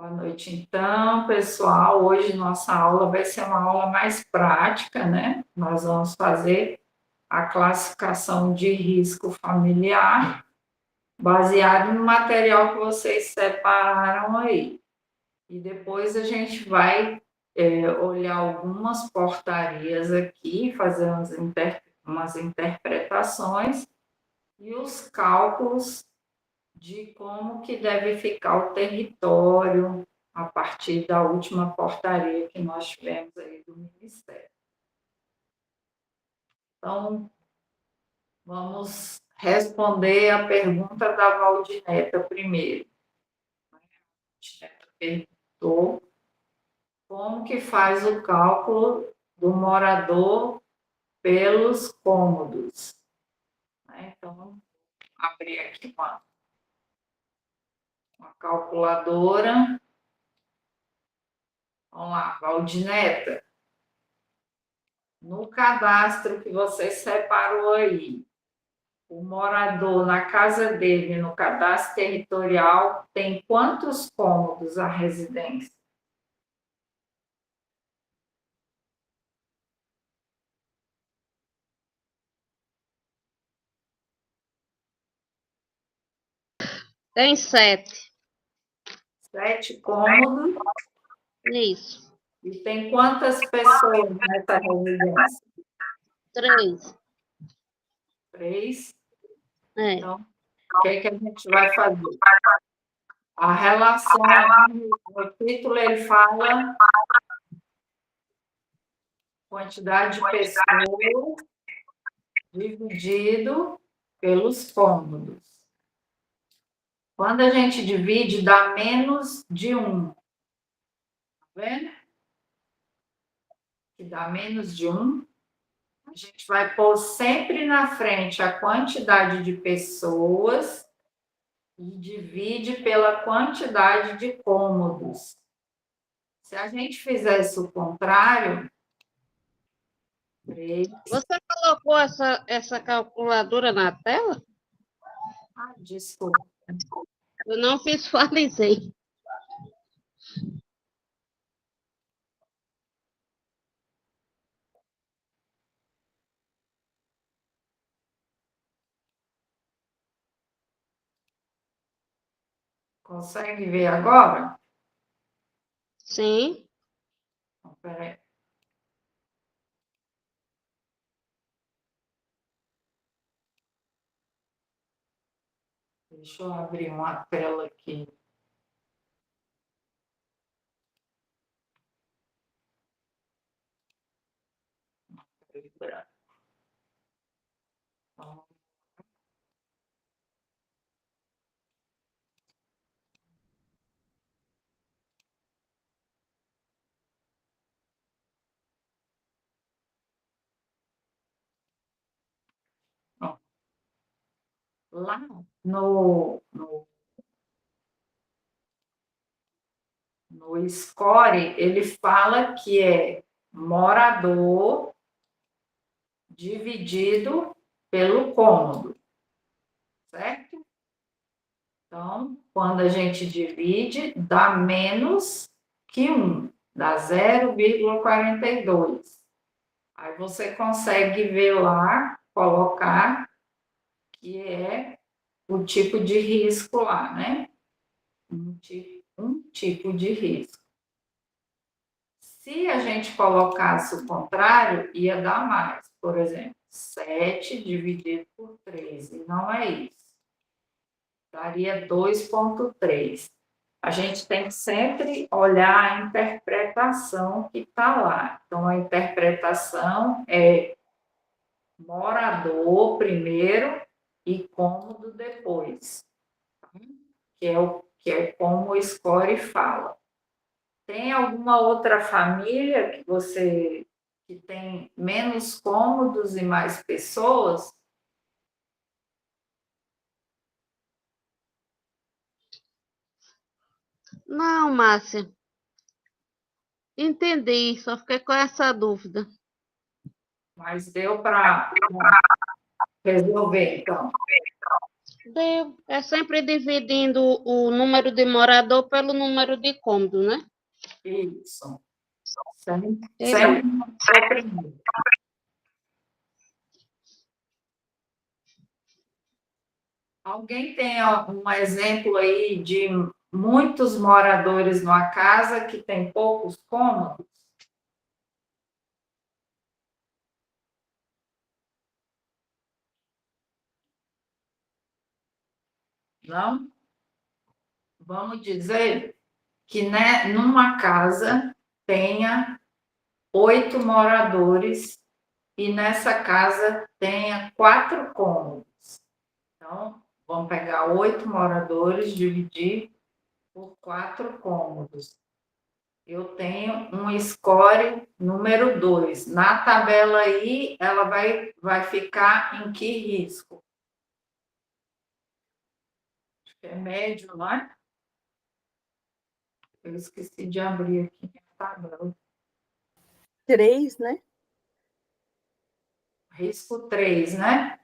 Boa noite, então, pessoal. Hoje nossa aula vai ser uma aula mais prática, né? Nós vamos fazer a classificação de risco familiar, baseado no material que vocês separaram aí. E depois a gente vai olhar algumas portarias aqui, fazer umas interpretações e os cálculos de como que deve ficar o território a partir da última portaria que nós tivemos aí do Ministério. Então, vamos responder a pergunta da Valdineta primeiro. A Valdineta perguntou como que faz o cálculo do morador pelos cômodos. Então, vou abrir aqui uma calculadora. Vamos lá, Valdineta. No cadastro que você separou aí, o morador na casa dele, no cadastro territorial, tem quantos cômodos a residência? Tem 7. 7 cômodos. Isso. E tem quantas pessoas nessa residência? 3. 3. É. Então, o que é que a gente vai fazer? A relação, no título ele fala quantidade de pessoas dividido pelos cômodos. Quando a gente divide, dá menos de 1. Tá vendo? Que dá menos de 1. A gente vai pôr sempre na frente a quantidade de pessoas e divide pela quantidade de cômodos. Se a gente fizesse o contrário, 3. Você colocou essa calculadora na tela? Ah, desculpa. Eu não visualizei. Consegue ver agora? Sim. Espera aí. Deixa eu abrir uma tela aqui. Então, lá no score, ele fala que é morador dividido pelo cômodo, certo? Então, quando a gente divide, dá menos que 1, dá 0,42. Aí você consegue ver lá, colocar que é o tipo de risco lá, né? Um tipo de risco. Se a gente colocasse o contrário, ia dar mais. Por exemplo, 7 dividido por 3. E não é isso. Daria 2,3. A gente tem que sempre olhar a interpretação que está lá. Então, a interpretação é morador primeiro e cômodo depois. Que é como o score fala. Tem alguma outra família que tem menos cômodos e mais pessoas? Não, Márcia. Entendi, só fiquei com essa dúvida. Mas deu para resolver, então. Deu. É sempre dividindo o número de morador pelo número de cômodo, né? Isso. Sempre, Entendi. sempre o primeiro. Alguém tem um exemplo aí de muitos moradores numa casa que tem poucos cômodos? Não? Vamos dizer que, né, numa casa tenha 8 moradores e nessa casa tenha 4 cômodos. Então, vamos pegar 8 moradores, dividir por 4 cômodos. Eu tenho um score número 2. Na tabela aí, ela vai ficar em que risco? Acho que é médio, não é? Eu esqueci de abrir aqui a tabela. 3, né? Risco 3, né?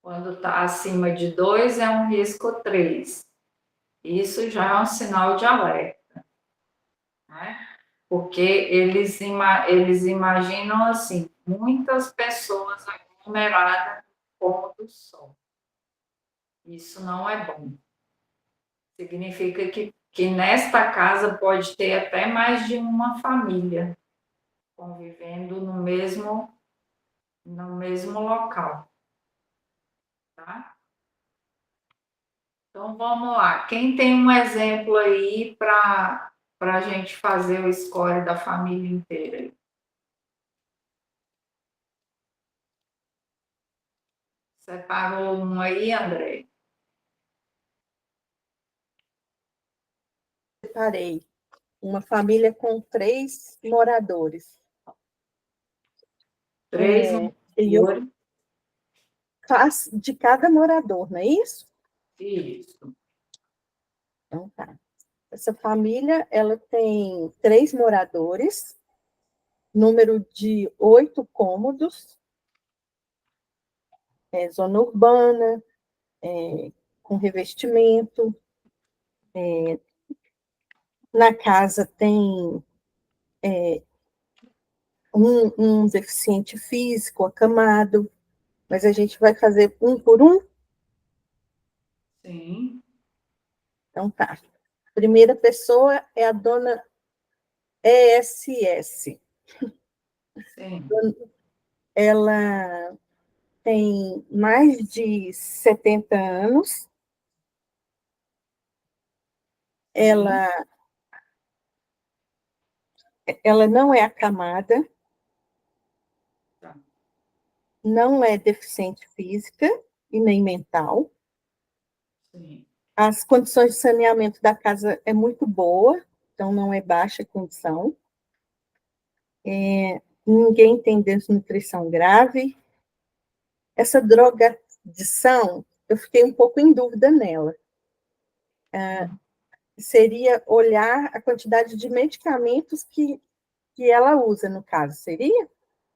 Quando está acima de 2, é um risco 3. Isso já é um sinal de alerta, né? Porque eles imaginam assim, muitas pessoas aglomeradas no cômodo só. Isso não é bom. Significa que nesta casa pode ter até mais de uma família convivendo no mesmo local, tá? Então vamos lá. Quem tem um exemplo aí para a gente fazer o score da família inteira? Separou um aí, André? Separei. Uma família com 3 moradores. 3 E eu moradores. faço de cada morador, não é isso? Isso. Então, tá. Essa família, ela tem 3 moradores, número de 8 cômodos, zona urbana, com revestimento. Na casa tem um deficiente físico acamado, mas a gente vai fazer um por um? Sim. Então, tá. Primeira pessoa é a dona ESS. Sim. Ela tem mais de 70 anos. Ela não é acamada, Tá. não é deficiente física e nem mental. Sim. As condições de saneamento da casa é muito boa, então não é baixa condição. Ninguém tem desnutrição grave. Essa drogadição, eu fiquei um pouco em dúvida nela. Seria olhar a quantidade de medicamentos que ela usa, no caso, seria?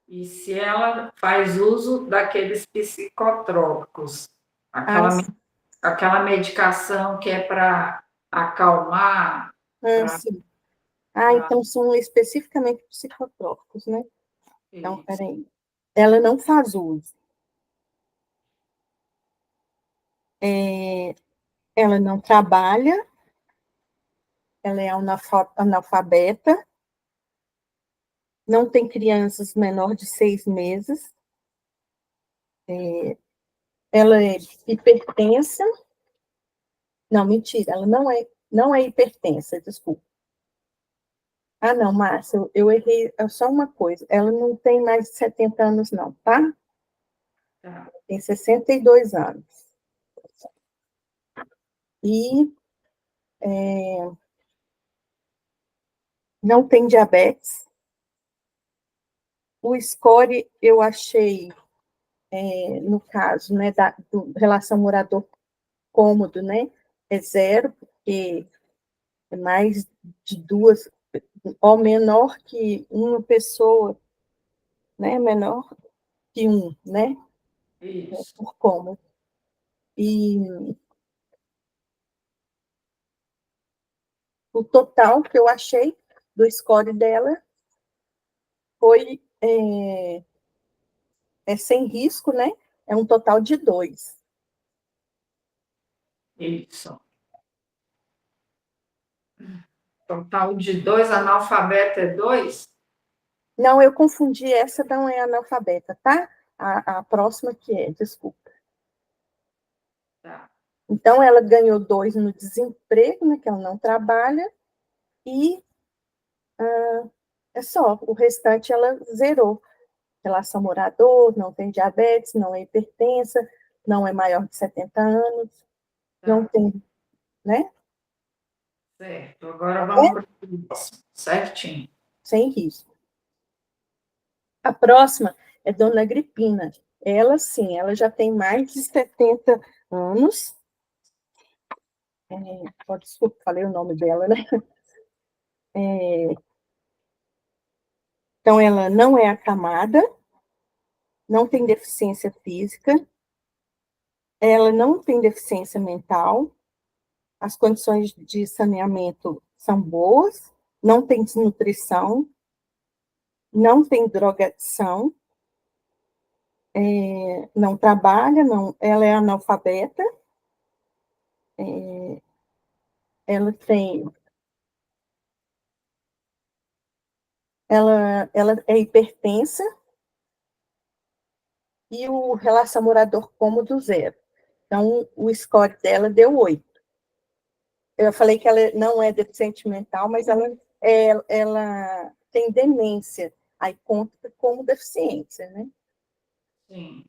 E se ela faz uso daqueles psicotrópicos, Ah, aquela medicação que é para acalmar, para sim. Então são especificamente psicotrópicos, né? Então, peraí. Ela não faz uso. Ela não trabalha, ela é analfabeta, não tem crianças menor de 6 meses, ela é hipertensa. Não, mentira, ela não é hipertensa, desculpa. Não, Márcia, eu errei só uma coisa. Ela não tem mais de 70 anos, não, tá? Tem 62 anos. E não tem diabetes. O score eu achei, no caso, né, do relação morador cômodo, né, é 0, porque é mais de 2, ou menor que uma pessoa, né, menor que 1, né, isso. por cômodo. E o total que eu achei do score dela foi sem risco, né? É um total de 2. Isso. Total de 2, analfabeto é 2? Não, eu confundi, essa não é analfabeta, tá? A próxima que é, desculpa. Tá. Então, ela ganhou 2 no desemprego, né, que ela não trabalha, e é só, o restante ela zerou. Relação morador, não tem diabetes, não é hipertensa, não é maior de 70 anos, não Tá. tem, né? Certo. Agora vamos para o próximo. Certinho. Sem risco. A próxima é Dona Agripina. Ela, sim, ela já tem mais de 70 anos. Desculpa, falei o nome dela, né? Então, ela não é acamada, não tem deficiência física, ela não tem deficiência mental, as condições de saneamento são boas, não tem desnutrição, não tem drogadição, não trabalha, não, ela é analfabeta, ela tem, ela é hipertensa e o relação morador cômodo 0. Então, o score dela deu 8. Eu falei que ela não é deficiente mental, mas ela tem demência, aí conta como deficiência, né? Sim.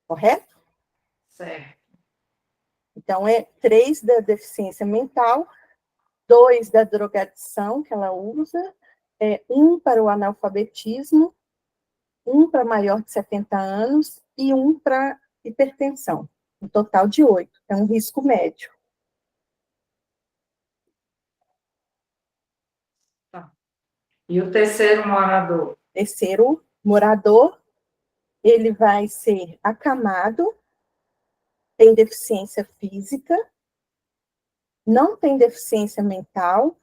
Correto? Certo. Então, 3 da deficiência mental, 2 da drogadição que ela usa, 1 para o analfabetismo, 1 para maior de 70 anos e 1 para hipertensão. Um total de 8. É um risco médio. Tá. E o terceiro morador? Terceiro morador, ele vai ser acamado, tem deficiência física, não tem deficiência mental,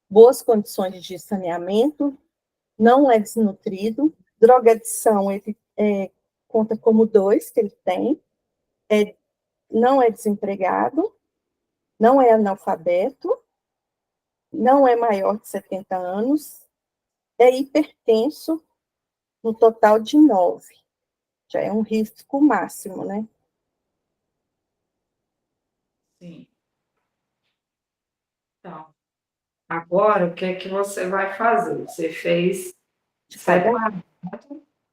boas condições de saneamento, não é desnutrido, drogadição ele conta como 2 que ele tem, não é desempregado, não é analfabeto, não é maior de 70 anos, é hipertenso, no total de 9. Já é um risco máximo, né? Sim. Então, agora o que é que você vai fazer? Você fez separado.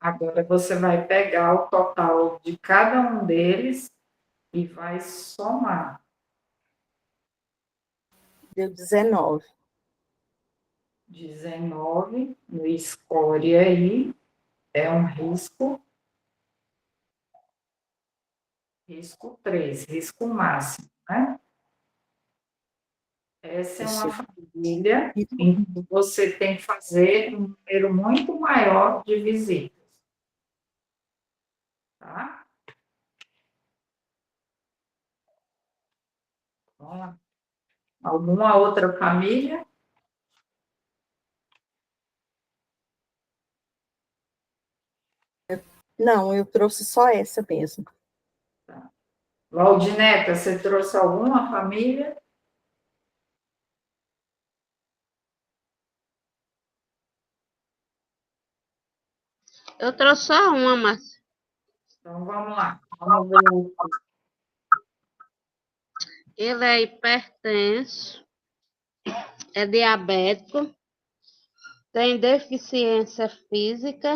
Agora você vai pegar o total de cada um deles e vai somar. Deu 19. 19 no score aí é um risco 3, risco máximo, né? Essa é uma Isso. família em que você tem que fazer um número muito maior de visitas, tá? Vamos lá. Alguma outra família? Não, eu trouxe só essa mesmo. Tá. Valdineta, você trouxe alguma família? Eu trouxe só uma, Márcia. Então vamos lá. Vamos ver. Ele é hipertenso, é diabético, tem deficiência física,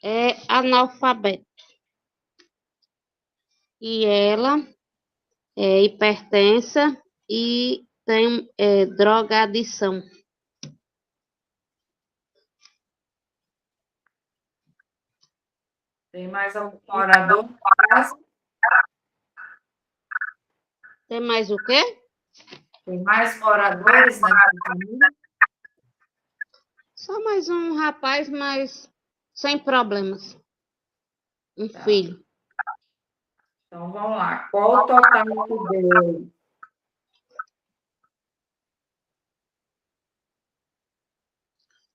é analfabeto. E ela é hipertensa e tem drogadição. Tem mais algum morador na casa? Tem mais o quê? Tem mais moradores nessa família? Só mais um rapaz, mas sem problemas. Um Tá. filho. Então, vamos lá. Qual o total que deu?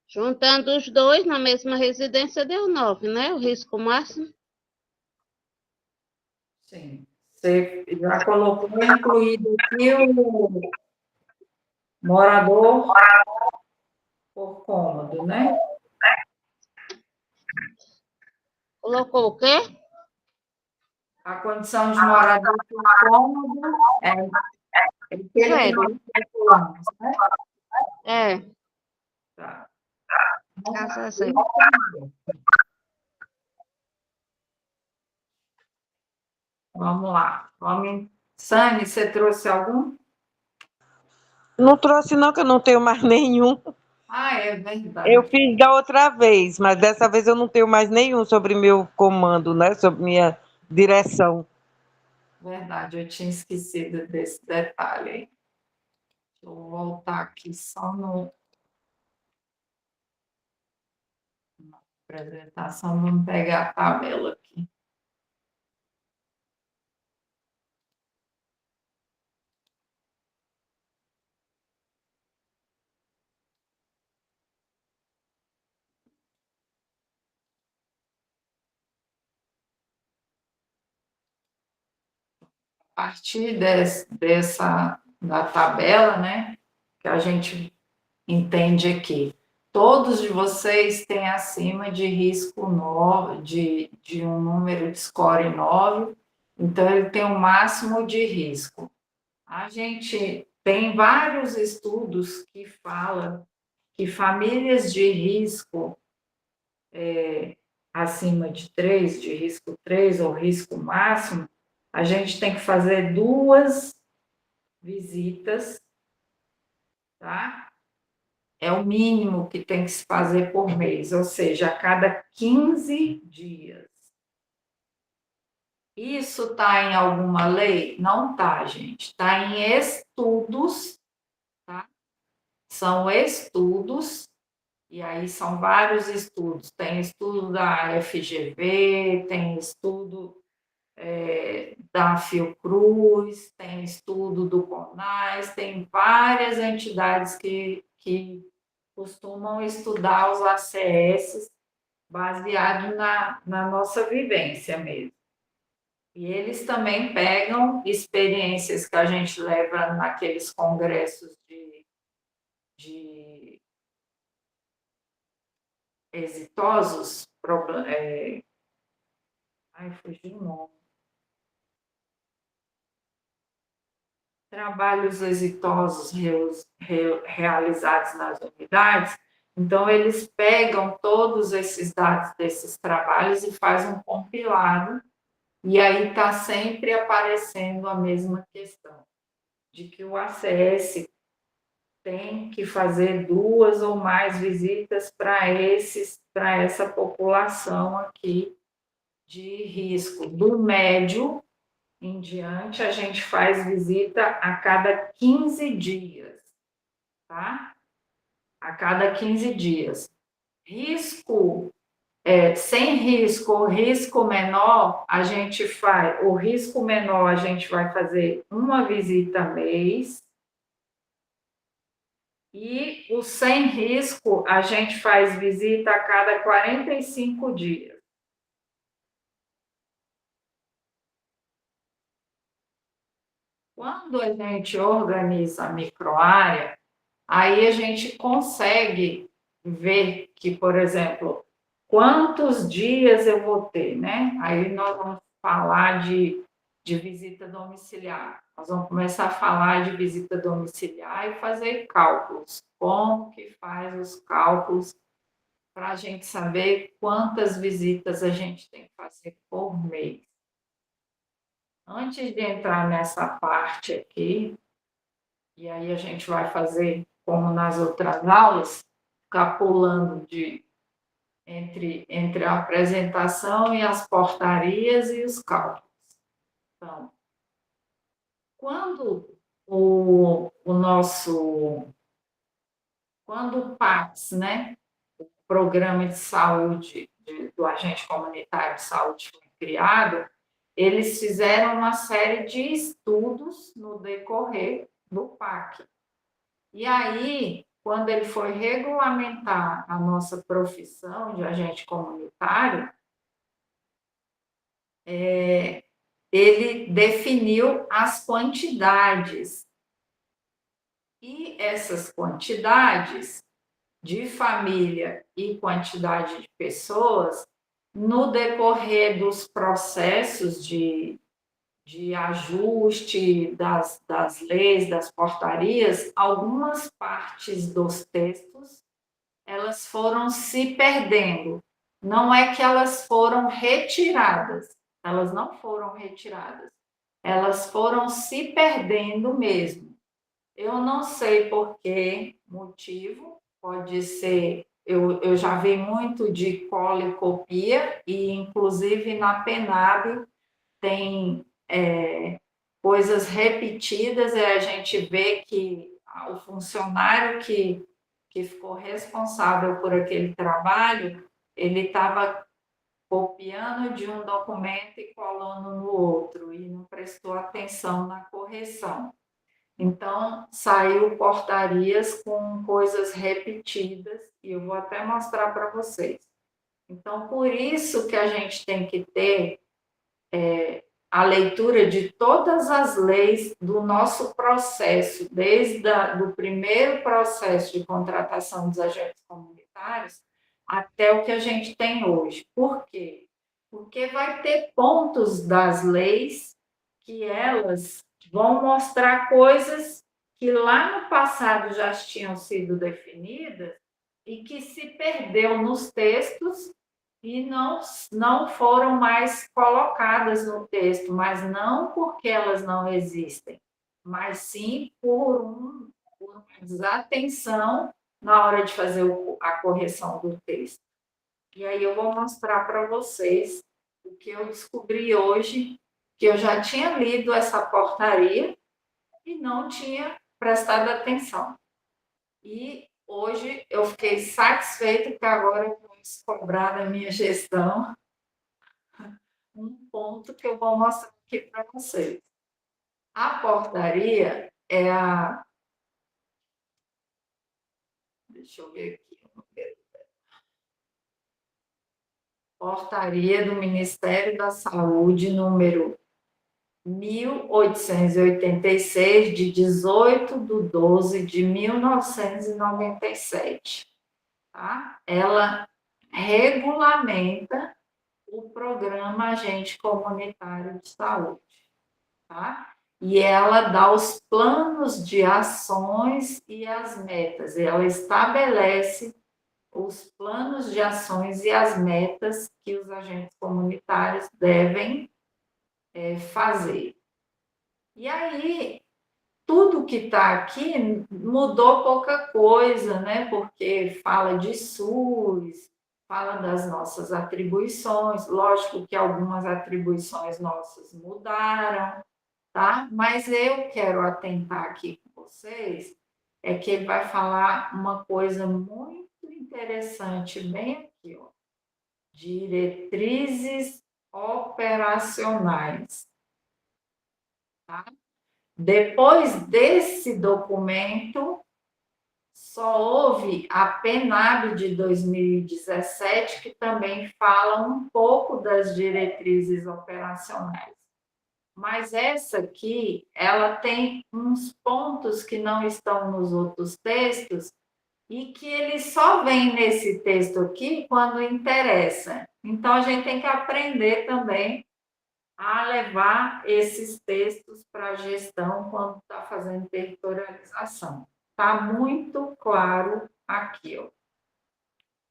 Juntando os dois na mesma residência deu 9, né? O risco máximo. Sim. Você já colocou incluído aqui o morador por cômodo, né? Colocou o quê? A condição de morador por cômodo é aquele que Zero. nós calculamos, né? É, Tá. casa zero. Vamos lá. Sani, você trouxe algum? Não trouxe não, que eu não tenho mais nenhum. Ah, é Eu verdade. fiz da outra vez, mas dessa vez eu não tenho mais nenhum sobre meu comando, né? Sobre minha direção. Verdade, eu tinha esquecido desse detalhe aí. Deixa eu voltar aqui só na apresentação, vamos pegar a tabela aqui. A partir da tabela, né, que a gente entende aqui, todos de vocês têm acima de risco 9, de um número de score 9, então ele tem um máximo de risco. A gente tem vários estudos que falam que famílias de risco acima de 3, de risco 3 ou risco máximo, a gente tem que fazer 2 visitas, tá? É o mínimo que tem que se fazer por mês, ou seja, a cada 15 dias. Isso está em alguma lei? Não está, gente. Está em estudos, tá? São estudos, e aí são vários estudos. Tem estudo da FGV, tem estudo da Fiocruz, tem estudo do CONAS, tem várias entidades que costumam estudar os ACS baseado na nossa vivência mesmo. E eles também pegam experiências que a gente leva naqueles congressos de exitosos, fugiu o nome. Trabalhos exitosos realizados nas unidades, então eles pegam todos esses dados desses trabalhos e fazem um compilado, e aí está sempre aparecendo a mesma questão, de que o ACS tem que fazer 2 ou mais visitas para essa população aqui de risco. Do médio em diante, a gente faz visita a cada 15 dias, tá? A cada 15 dias. Risco, sem risco ou risco menor, a gente faz, o risco menor a gente vai fazer uma visita mês, e o sem risco a gente faz visita a cada 45 dias. Quando a gente organiza a microárea, aí a gente consegue ver que, por exemplo, quantos dias eu vou ter, né? Aí nós vamos falar de visita domiciliar. Nós vamos começar a falar de visita domiciliar e fazer cálculos. Como que faz os cálculos para a gente saber quantas visitas a gente tem que fazer por mês? Antes de entrar nessa parte aqui, e aí a gente vai fazer como nas outras aulas, ficar pulando entre a apresentação e as portarias e os cálculos. Então, quando quando o PACS, né, o Programa de Saúde do Agente Comunitário de Saúde criado, eles fizeram uma série de estudos no decorrer do PAC. E aí, quando ele foi regulamentar a nossa profissão de agente comunitário, ele definiu as quantidades. E essas quantidades de família e quantidade de pessoas, no decorrer dos processos de ajuste das leis, das portarias, algumas partes dos textos, elas foram se perdendo. Não é que elas foram retiradas, elas não foram retiradas, elas foram se perdendo mesmo. Eu não sei por que motivo, pode ser, eu já vi muito de cola e copia, e inclusive na Penab tem coisas repetidas, e a gente vê que o funcionário que ficou responsável por aquele trabalho, ele estava copiando de um documento e colando no outro, e não prestou atenção na correção. Então, saiu portarias com coisas repetidas, e eu vou até mostrar para vocês. Então, por isso que a gente tem que ter a leitura de todas as leis do nosso processo, desde o primeiro processo de contratação dos agentes comunitários até o que a gente tem hoje. Por quê? Porque vai ter pontos das leis que elas vão mostrar coisas que lá no passado já tinham sido definidas e que se perdeu nos textos e não foram mais colocadas no texto, mas não porque elas não existem, mas sim por uma desatenção na hora de fazer a correção do texto. E aí eu vou mostrar para vocês o que eu descobri hoje, que eu já tinha lido essa portaria e não tinha prestado atenção. E hoje eu fiquei satisfeita, porque agora eu vou cobrar da minha gestão um ponto que eu vou mostrar aqui para vocês. A portaria é a... Deixa eu ver aqui. Portaria do Ministério da Saúde, número 1886, de 18/12/1997. Tá? Ela regulamenta o programa Agente Comunitário de Saúde. Tá? E ela dá os planos de ações e as metas. Ela estabelece os planos de ações e as metas que os agentes comunitários devem fazer. E aí, tudo que está aqui mudou pouca coisa, né? Porque fala de SUS, fala das nossas atribuições, lógico que algumas atribuições nossas mudaram, tá? Mas eu quero atentar aqui com vocês, é que ele vai falar uma coisa muito interessante, bem aqui, ó. Diretrizes operacionais. Tá? Depois desse documento, só houve a Penab de 2017, que também fala um pouco das diretrizes operacionais. Mas essa aqui, ela tem uns pontos que não estão nos outros textos e que eles só vêm nesse texto aqui quando interessa. Então, a gente tem que aprender também a levar esses textos para a gestão quando está fazendo territorialização. Está muito claro aqui, ó.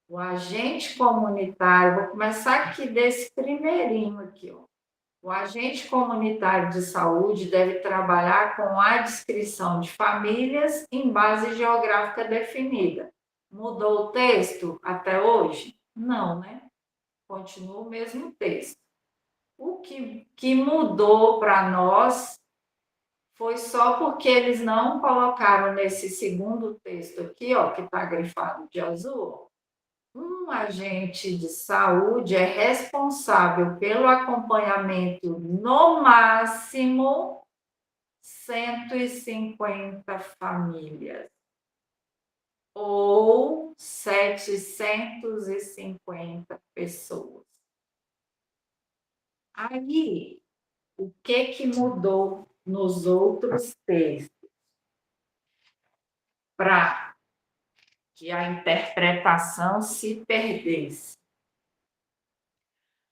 O agente comunitário, vou começar aqui desse primeirinho aqui, ó. O agente comunitário de saúde deve trabalhar com a descrição de famílias em base geográfica definida. Mudou o texto até hoje? Não, né? Continua o mesmo texto. O que mudou para nós foi só porque eles não colocaram nesse segundo texto aqui, ó, que está grifado de azul, um Um agente de saúde é responsável pelo acompanhamento, no máximo, 150 famílias ou 750 pessoas. Aí, o que mudou nos outros textos para que a interpretação se perdesse?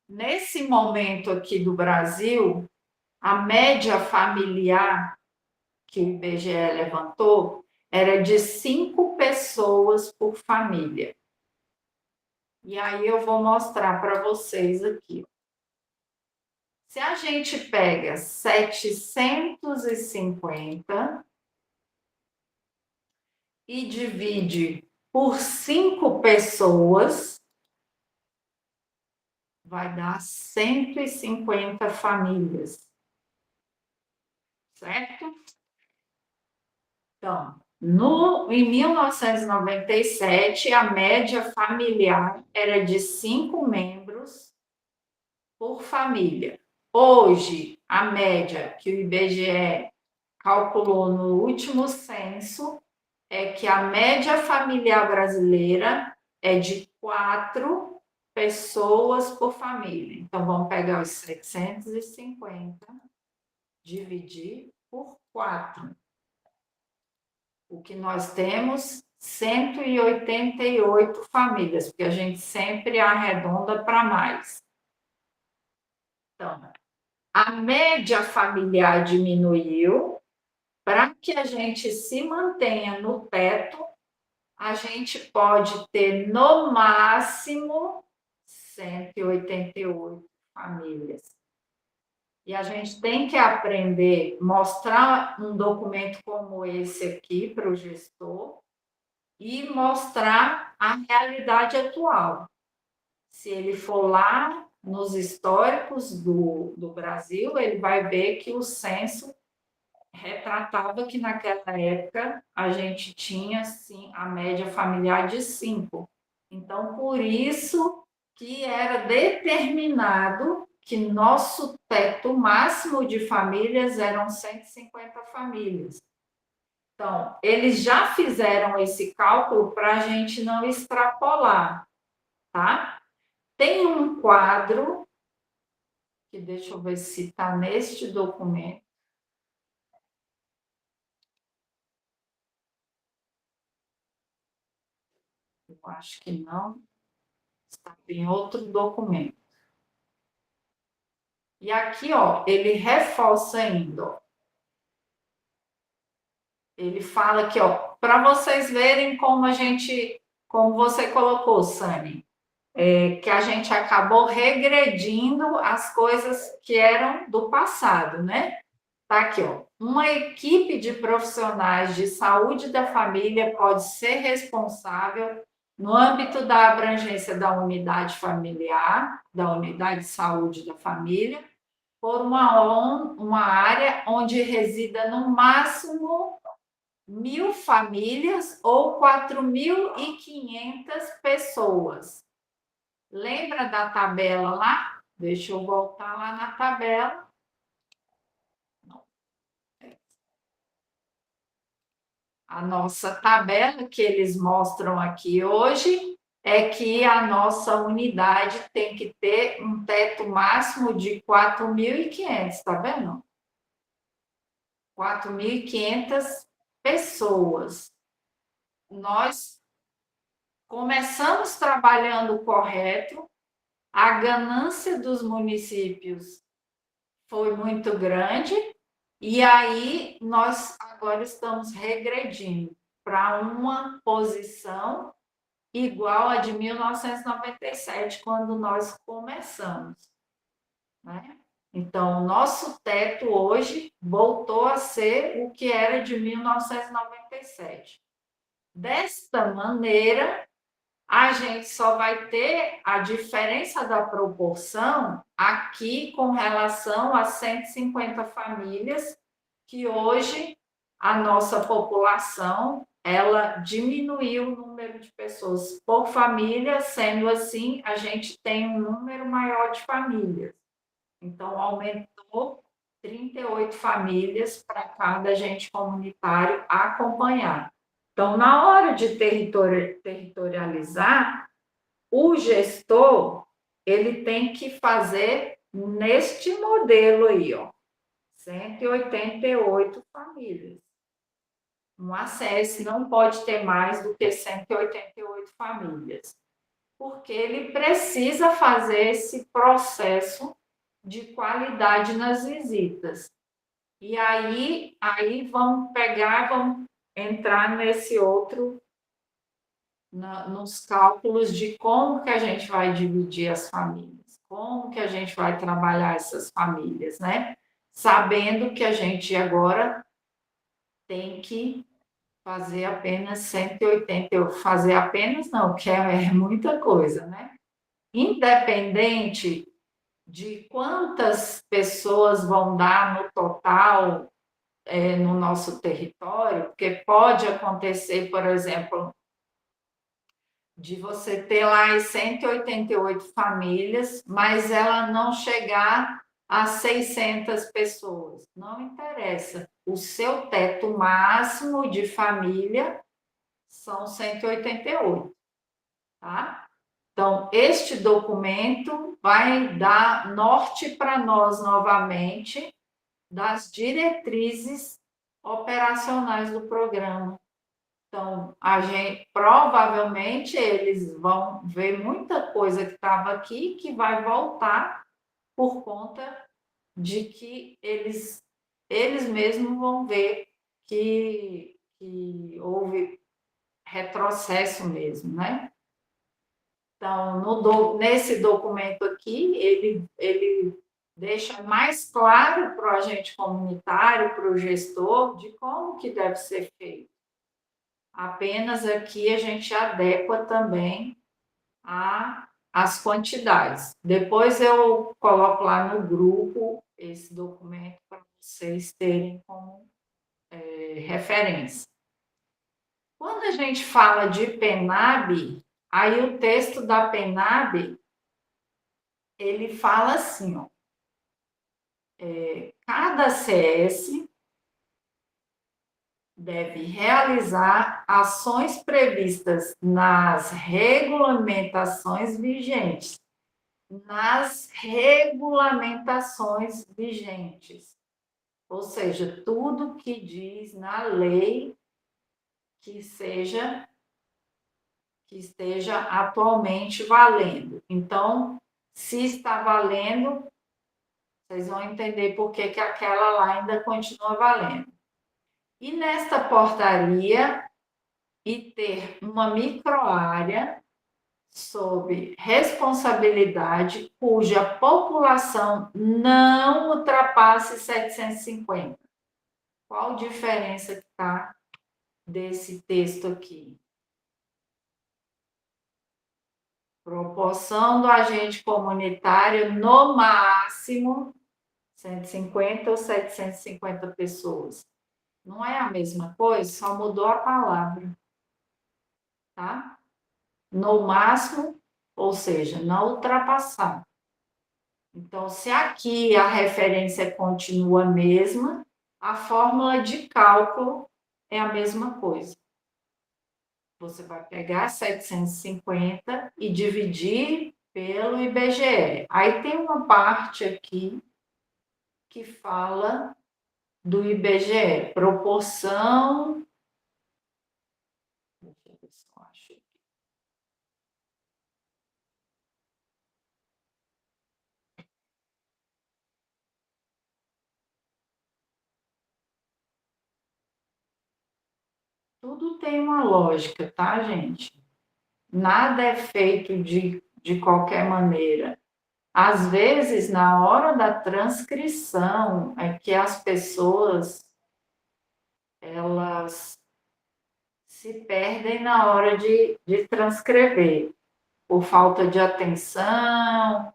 Nesse momento aqui do Brasil, a média familiar que o IBGE levantou era de 5 pessoas por família. E aí eu vou mostrar para vocês aqui. Se a gente pega 750 e divide por 5 pessoas, vai dar 150 famílias. Certo? Então, em 1997, a média familiar era de 5 membros por família. Hoje, a média que o IBGE calculou no último censo é que a média familiar brasileira é de 4 pessoas por família. Então, vamos pegar os 750, dividir por 4. O que nós temos, 188 famílias, porque a gente sempre arredonda para mais. Então, a média familiar diminuiu. Para que a gente se mantenha no teto, a gente pode ter, no máximo, 188 famílias. E a gente tem que aprender, mostrar um documento como esse aqui para o gestor e mostrar a realidade atual. Se ele for lá nos históricos do Brasil, ele vai ver que o censo retratava que naquela época a gente tinha, sim, a média familiar de 5. Então, por isso que era determinado que nosso teto máximo de famílias eram 150 famílias. Então, eles já fizeram esse cálculo para a gente não extrapolar, tá? Tem um quadro, que deixa eu ver se está neste documento. Eu acho que não, está em outro documento. E aqui, ó, ele reforça ainda, ó. Ele fala aqui, ó, para vocês verem como como você colocou, Sani, que a gente acabou regredindo as coisas que eram do passado, né? Tá aqui, ó. Uma equipe de profissionais de saúde da família pode ser responsável no âmbito da abrangência da unidade familiar, da unidade de saúde da família, por uma área onde resida no máximo 1.000 famílias ou 4.500 pessoas. Lembra da tabela lá? Deixa eu voltar lá na tabela. A nossa tabela que eles mostram aqui hoje é que a nossa unidade tem que ter um teto máximo de 4.500, tá vendo? 4.500 pessoas. Nós começamos trabalhando correto, a ganância dos municípios foi muito grande, e aí nós agora estamos regredindo para uma posição igual a de 1997, quando nós começamos, né? Então, o nosso teto hoje voltou a ser o que era de 1997. Desta maneira, a gente só vai ter a diferença da proporção aqui com relação a 150 famílias, que hoje a nossa população ela diminuiu o número de pessoas por família, sendo assim, a gente tem um número maior de famílias. Então, aumentou 38 famílias para cada agente comunitário acompanhar. Então, na hora de territorializar, o gestor ele tem que fazer neste modelo aí, ó, 188 famílias. Um ACS não pode ter mais do que 188 famílias, porque ele precisa fazer esse processo de qualidade nas visitas. E aí vamos pegar, vamos entrar nesse outro, nos cálculos de como que a gente vai dividir as famílias, como que a gente vai trabalhar essas famílias, né? Sabendo que a gente agora tem que fazer apenas 180, fazer apenas não, que é muita coisa, né? Independente de quantas pessoas vão dar no total no nosso território, porque pode acontecer, por exemplo, de você ter lá as 188 famílias, mas ela não chegar a 600 pessoas. Não interessa. O seu teto máximo de família são 188, tá? Então, este documento vai dar norte para nós novamente das diretrizes operacionais do programa. Então, a gente provavelmente eles vão ver muita coisa que estava aqui que vai voltar por conta de que eles mesmos vão ver que houve retrocesso mesmo, né? Então, nesse documento aqui, ele deixa mais claro para o agente comunitário, para o gestor, de como que deve ser feito. Apenas aqui a gente adequa também as quantidades. Depois eu coloco lá no grupo esse documento para vocês terem como referência. Quando a gente fala de PENAB, aí o texto da PENAB, ele fala assim, ó, cada CS deve realizar ações previstas nas regulamentações vigentes. Nas regulamentações vigentes. Ou seja, tudo que diz na lei que esteja atualmente valendo. Então, se está valendo, vocês vão entender por que aquela lá ainda continua valendo. E nesta portaria, e ter uma microárea sob responsabilidade cuja população não ultrapasse 750. Qual a diferença que está desse texto aqui? Proporção do agente comunitário no máximo 150 ou 750 pessoas. Não é a mesma coisa, só mudou a palavra, tá? No máximo, ou seja, não ultrapassar. Então, se aqui a referência continua a mesma, a fórmula de cálculo é a mesma coisa. Você vai pegar 750 e dividir pelo IBGE. Aí tem uma parte aqui que fala do IBGE, proporção. Deixa eu ver se eu acho. Tudo tem uma lógica, tá, gente? Nada é feito de qualquer maneira. Às vezes, na hora da transcrição, é que as pessoas elas se perdem na hora de transcrever, por falta de atenção,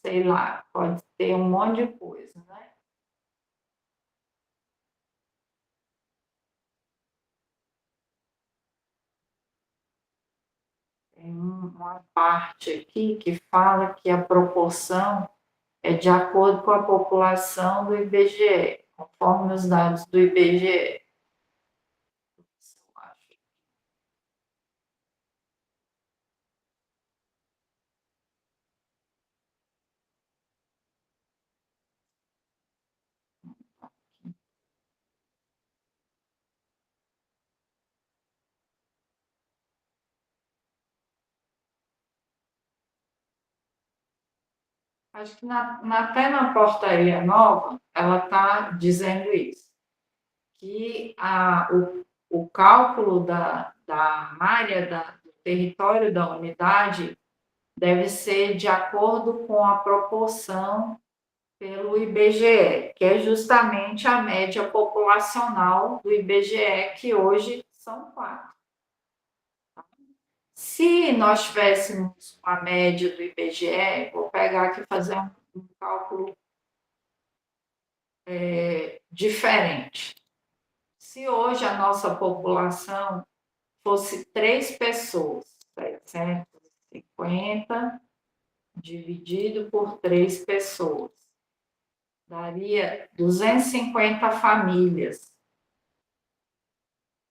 sei lá, pode ter um monte de coisa, né? Tem uma parte aqui que fala que a proporção é de acordo com a população do IBGE, conforme os dados do IBGE. Acho que até na portaria nova, ela está dizendo isso, que o cálculo da área do território da unidade deve ser de acordo com a proporção pelo IBGE, que é justamente a média populacional do IBGE, que hoje são 4. Se nós tivéssemos a média do IBGE, vou pegar aqui e fazer um cálculo diferente. Se hoje a nossa população fosse 3 pessoas, 750 dividido por 3 pessoas, daria 250 famílias.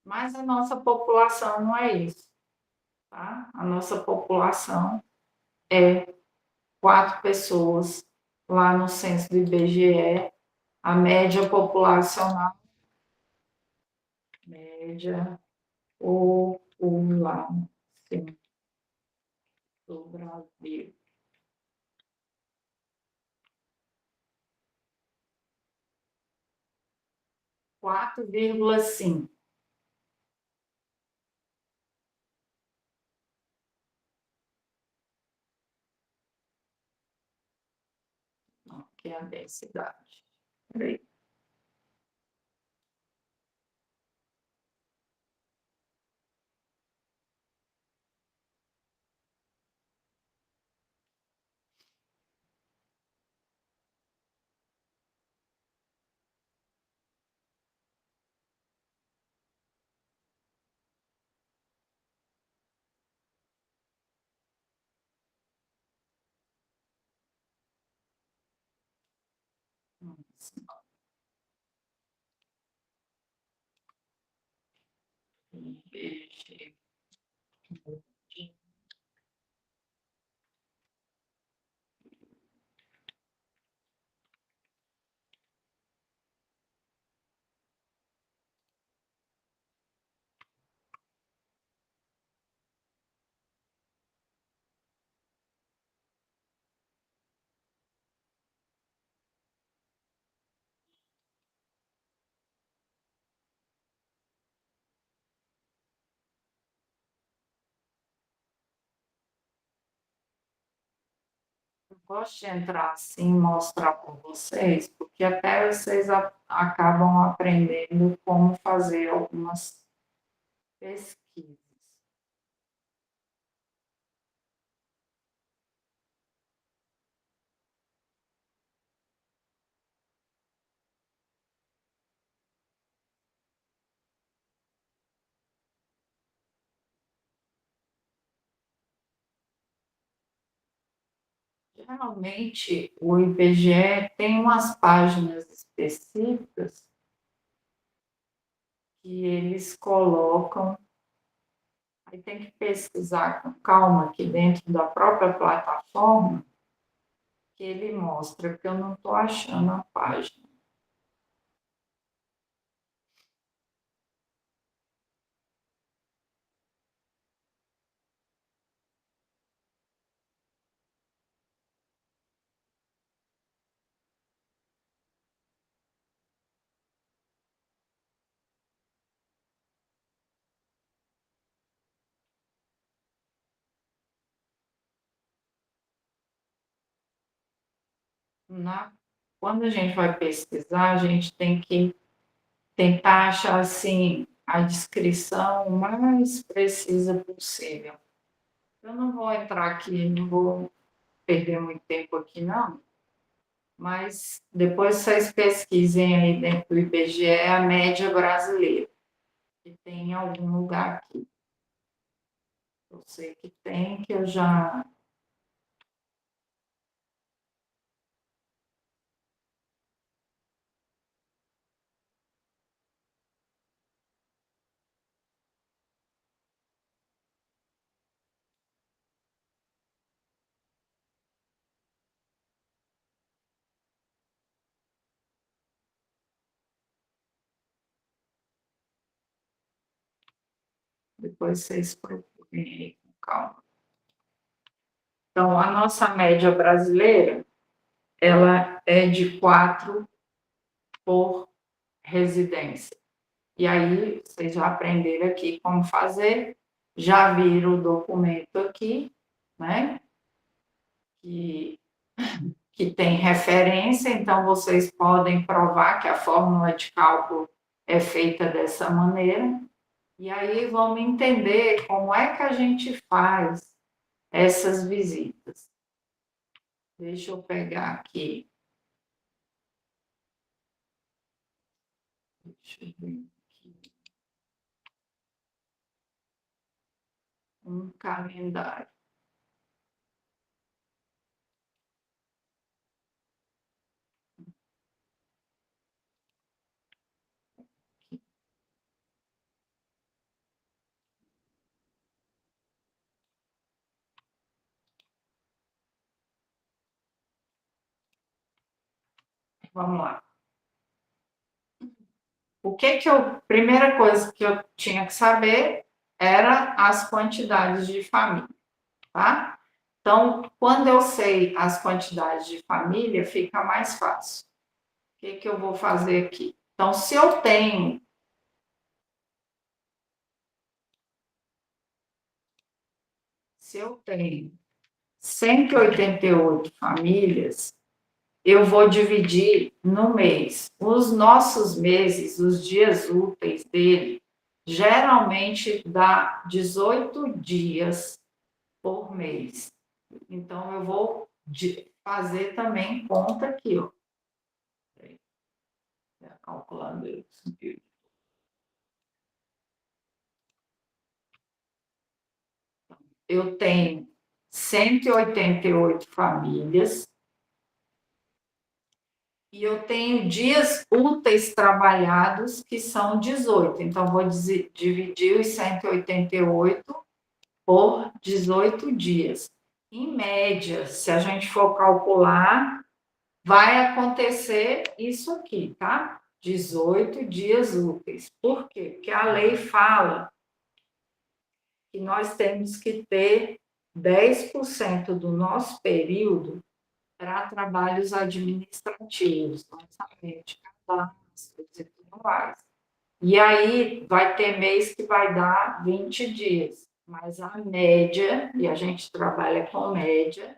Mas a nossa população não é isso. Tá? A nossa população é 4 pessoas. Lá no censo do IBGE, a média populacional, média população do Brasil. 4,5. Que é a densidade. Peraí. IBGE. Eu gosto de entrar assim e mostrar para vocês, porque até vocês acabam aprendendo como fazer algumas pesquisas. Geralmente, o IBGE tem umas páginas específicas que eles colocam, aí tem que pesquisar com calma aqui dentro da própria plataforma, que ele mostra, porque eu não estou achando a página. Quando a gente vai pesquisar, a gente tem que tentar achar assim a descrição o mais precisa possível. Eu não vou entrar aqui, não vou perder muito tempo aqui, não, mas depois vocês pesquisem aí dentro do IBGE a média brasileira, que tem em algum lugar aqui. Eu sei que tem, que eu já... Depois vocês procurem aí com calma. Então, a nossa média brasileira, ela é de 4 por residência. E aí, vocês já aprenderam aqui como fazer, já viram o documento aqui, né? Que tem referência, então vocês podem provar que a fórmula de cálculo é feita dessa maneira. E aí vamos entender como é que a gente faz essas visitas. Deixa eu pegar aqui. Deixa eu ver aqui. Um calendário. Vamos lá. Primeira coisa que eu tinha que saber era as quantidades de família, tá? Então, quando eu sei as quantidades de família, fica mais fácil. O que eu vou fazer aqui? Então, se eu tenho 188 famílias, eu vou dividir no mês. Os nossos meses, os dias úteis dele, geralmente dá 18 dias por mês. Então, eu vou fazer também conta aqui, ó. Calculando isso. Eu tenho 188 famílias e eu tenho dias úteis trabalhados que são 18. Então, vou dividir os 188 por 18 dias. Em média, se a gente for calcular, vai acontecer isso aqui, tá? 18 dias úteis. Por quê? Porque a lei fala que nós temos que ter 10% do nosso período para trabalhos administrativos, lançamento de cadastros e tudo mais. E aí vai ter mês que vai dar 20 dias, mas a média, e a gente trabalha com média,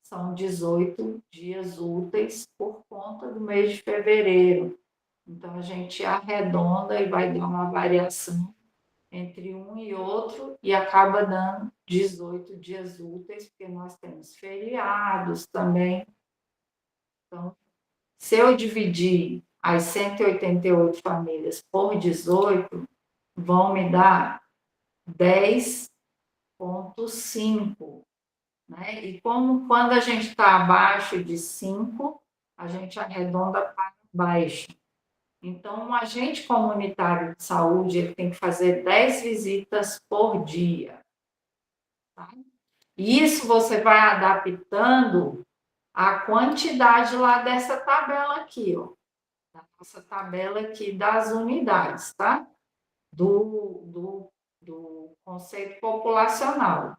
são 18 dias úteis por conta do mês de fevereiro. Então, a gente arredonda e vai dar uma variação entre um e outro e acaba dando 18 dias úteis, porque nós temos feriados também. Então, se eu dividir as 188 famílias por 18, vão me dar 10,5, né? E como quando a gente está abaixo de 5, a gente arredonda para baixo. Então, um agente comunitário de saúde ele tem que fazer 10 visitas por dia. Tá? E isso você vai adaptando a quantidade lá dessa tabela aqui, ó. Essa tabela aqui das unidades, tá? Do conceito populacional.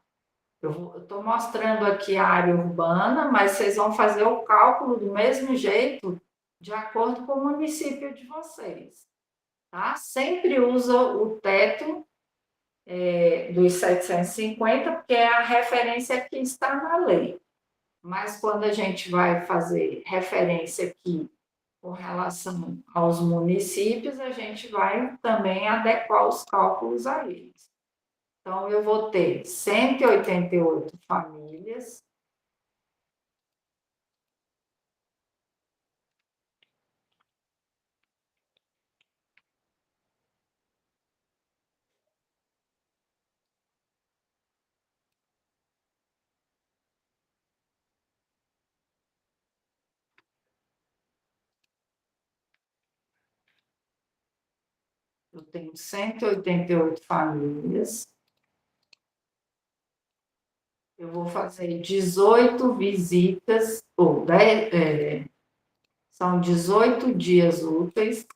Eu estou mostrando aqui a área urbana, mas vocês vão fazer o cálculo do mesmo jeito, de acordo com o município de vocês. Tá? Sempre usa o teto dos 750, porque é a referência que está na lei. Mas quando a gente vai fazer referência aqui com relação aos municípios, a gente vai também adequar os cálculos a eles. Então, eu vou ter 188 famílias. tenho 188 famílias. Eu vou fazer 18 visitas, ou são 18 dias úteis.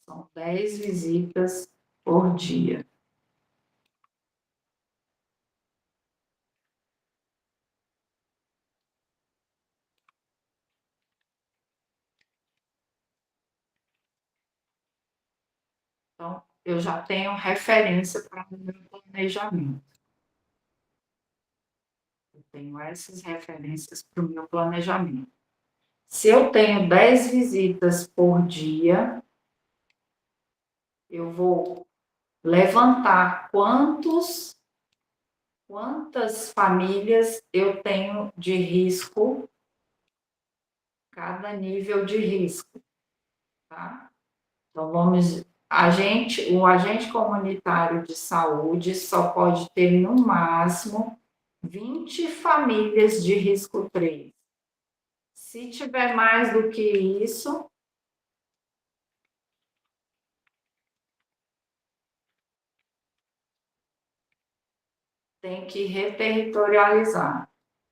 São 10 visitas por dia. Então, eu já tenho referência para o meu planejamento. Eu tenho essas referências para o meu planejamento. Se eu tenho 10 visitas por dia, eu vou levantar quantas famílias eu tenho de risco, cada nível de risco, tá? Então, o agente comunitário de saúde só pode ter, no máximo, 20 famílias de risco 3. Se tiver mais do que isso, tem que reterritorializar,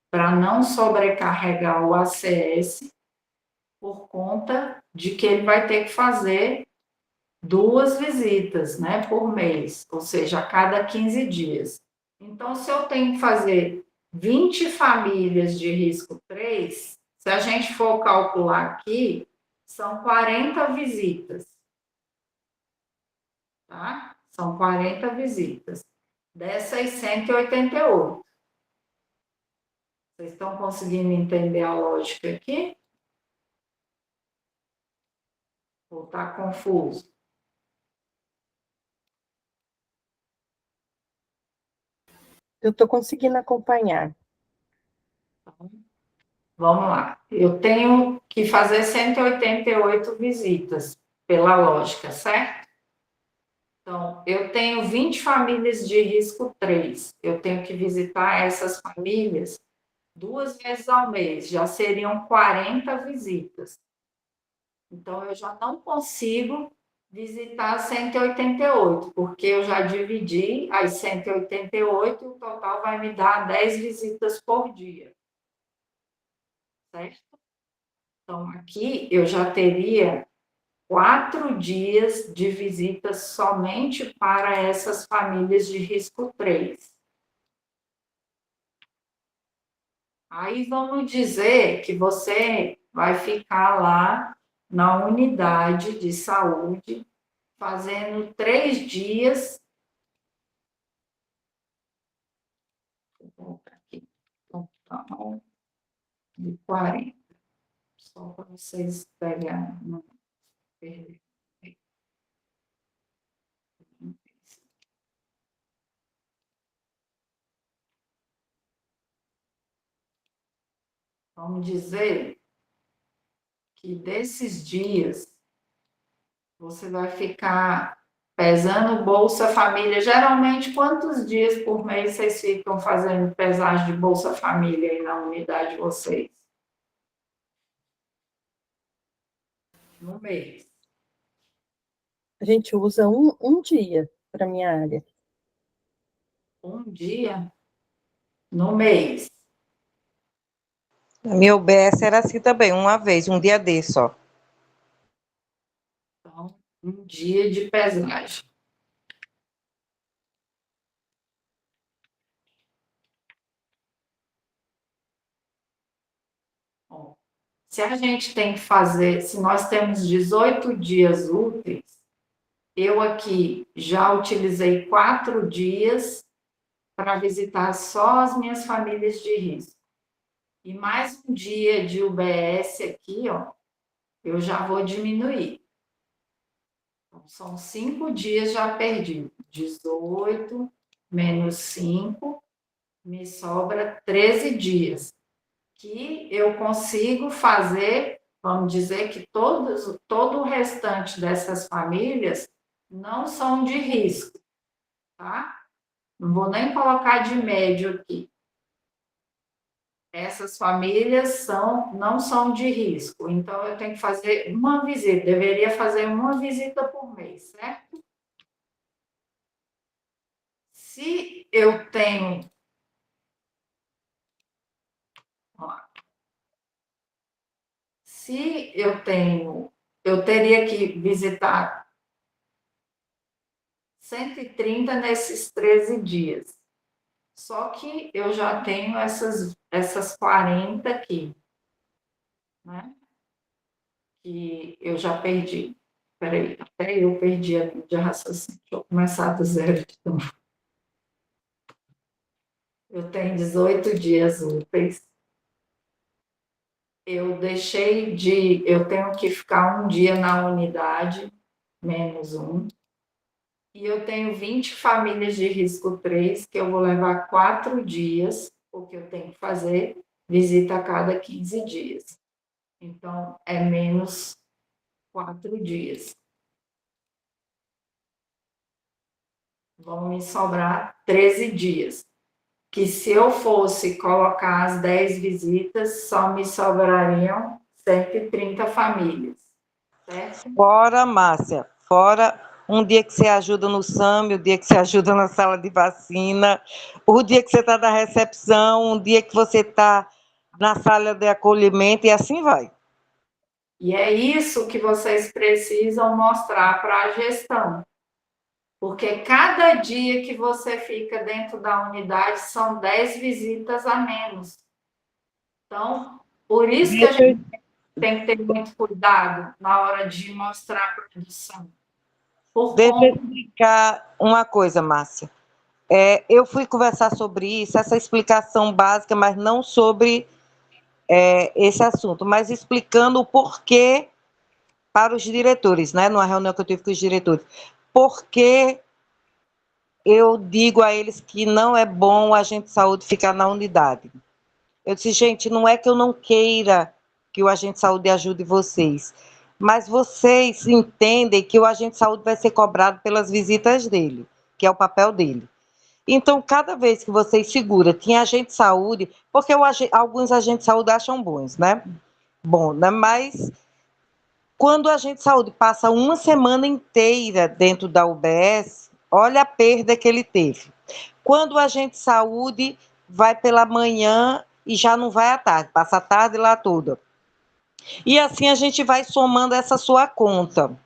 para não sobrecarregar o ACS, por conta de que ele vai ter que fazer 2 visitas, né, por mês, ou seja, a cada 15 dias. Então, se eu tenho que fazer 20 famílias de risco 3, se a gente for calcular aqui, são 40 visitas, tá? São 40 visitas, dessas 188. Vocês estão conseguindo entender a lógica aqui? Ou está confuso? Eu estou conseguindo acompanhar. Vamos lá. Eu tenho que fazer 188 visitas, pela lógica, certo? Então, eu tenho 20 famílias de risco 3. Eu tenho que visitar essas famílias 2 vezes ao mês. Já seriam 40 visitas. Então, eu já não consigo visitar 188, porque eu já dividi as 188 e o total vai me dar 10 visitas por dia. Certo? Então, aqui eu já teria 4 dias de visitas somente para essas famílias de risco 3. Aí vamos dizer que você vai ficar lá na unidade de saúde fazendo 3 dias. Vou colocar aqui, total de 40. Só para vocês pegarem, não perder. Vamos dizer que desses dias você vai ficar pesando Bolsa Família. Geralmente, quantos dias por mês vocês ficam fazendo pesagem de Bolsa Família aí na unidade de vocês? No mês. A gente usa um dia para minha área. Um dia no mês. A minha UBS era assim também, uma vez, um dia desse só. Então, um dia de pesagem. Bom, se a gente tem que fazer, se nós temos 18 dias úteis, eu aqui já utilizei 4 dias para visitar só as minhas famílias de risco. E mais um dia de UBS aqui, ó, eu já vou diminuir. Então, são 5 dias já perdidos. 18 menos 5, me sobra 13 dias, que eu consigo fazer, vamos dizer que todo o restante dessas famílias não são de risco, tá? Não vou nem colocar de médio aqui. Essas famílias não são de risco, então eu tenho que fazer uma visita, deveria fazer uma visita por mês, certo? Se eu tenho, se eu tenho, eu teria que visitar 130 nesses 13 dias. Só que eu já tenho essas 40 aqui, né? Que eu já perdi. Peraí, até eu perdi a linha de raciocínio. Deixa eu começar do zero de novo. Eu tenho 18 dias úteis. Eu tenho que ficar um dia na unidade, menos um. E eu tenho 20 famílias de risco 3, que eu vou levar 4 dias, porque eu tenho que fazer visita a cada 15 dias. Então, é menos 4 dias. Vão me sobrar 13 dias. Que se eu fosse colocar as 10 visitas, só me sobrariam 130 famílias, certo? Fora, Márcia, fora um dia que você ajuda no SAMI, o dia que você ajuda na sala de vacina, o dia que você está na recepção, um dia que você está na sala de acolhimento, e assim vai. E é isso que vocês precisam mostrar para a gestão. Porque cada dia que você fica dentro da unidade são 10 visitas a menos. Então, por isso que a gente tem que ter muito cuidado na hora de mostrar a produção. Deixa eu explicar uma coisa, Márcia. Eu fui conversar sobre isso, essa explicação básica, mas não sobre esse assunto, mas explicando o porquê para os diretores, né? Numa reunião que eu tive com os diretores. Por que eu digo a eles que não é bom o agente de saúde ficar na unidade? Eu disse, gente, não é que eu não queira que o agente de saúde ajude vocês, mas vocês entendem que o agente de saúde vai ser cobrado pelas visitas dele, que é o papel dele. Então, cada vez que vocês seguram, tinha agente de saúde, porque alguns agentes de saúde acham bons, né? Bom, né? Mas quando o agente de saúde passa uma semana inteira dentro da UBS, olha a perda que ele teve. Quando o agente de saúde vai pela manhã e já não vai à tarde, passa a tarde lá toda. E assim a gente vai somando essa sua conta.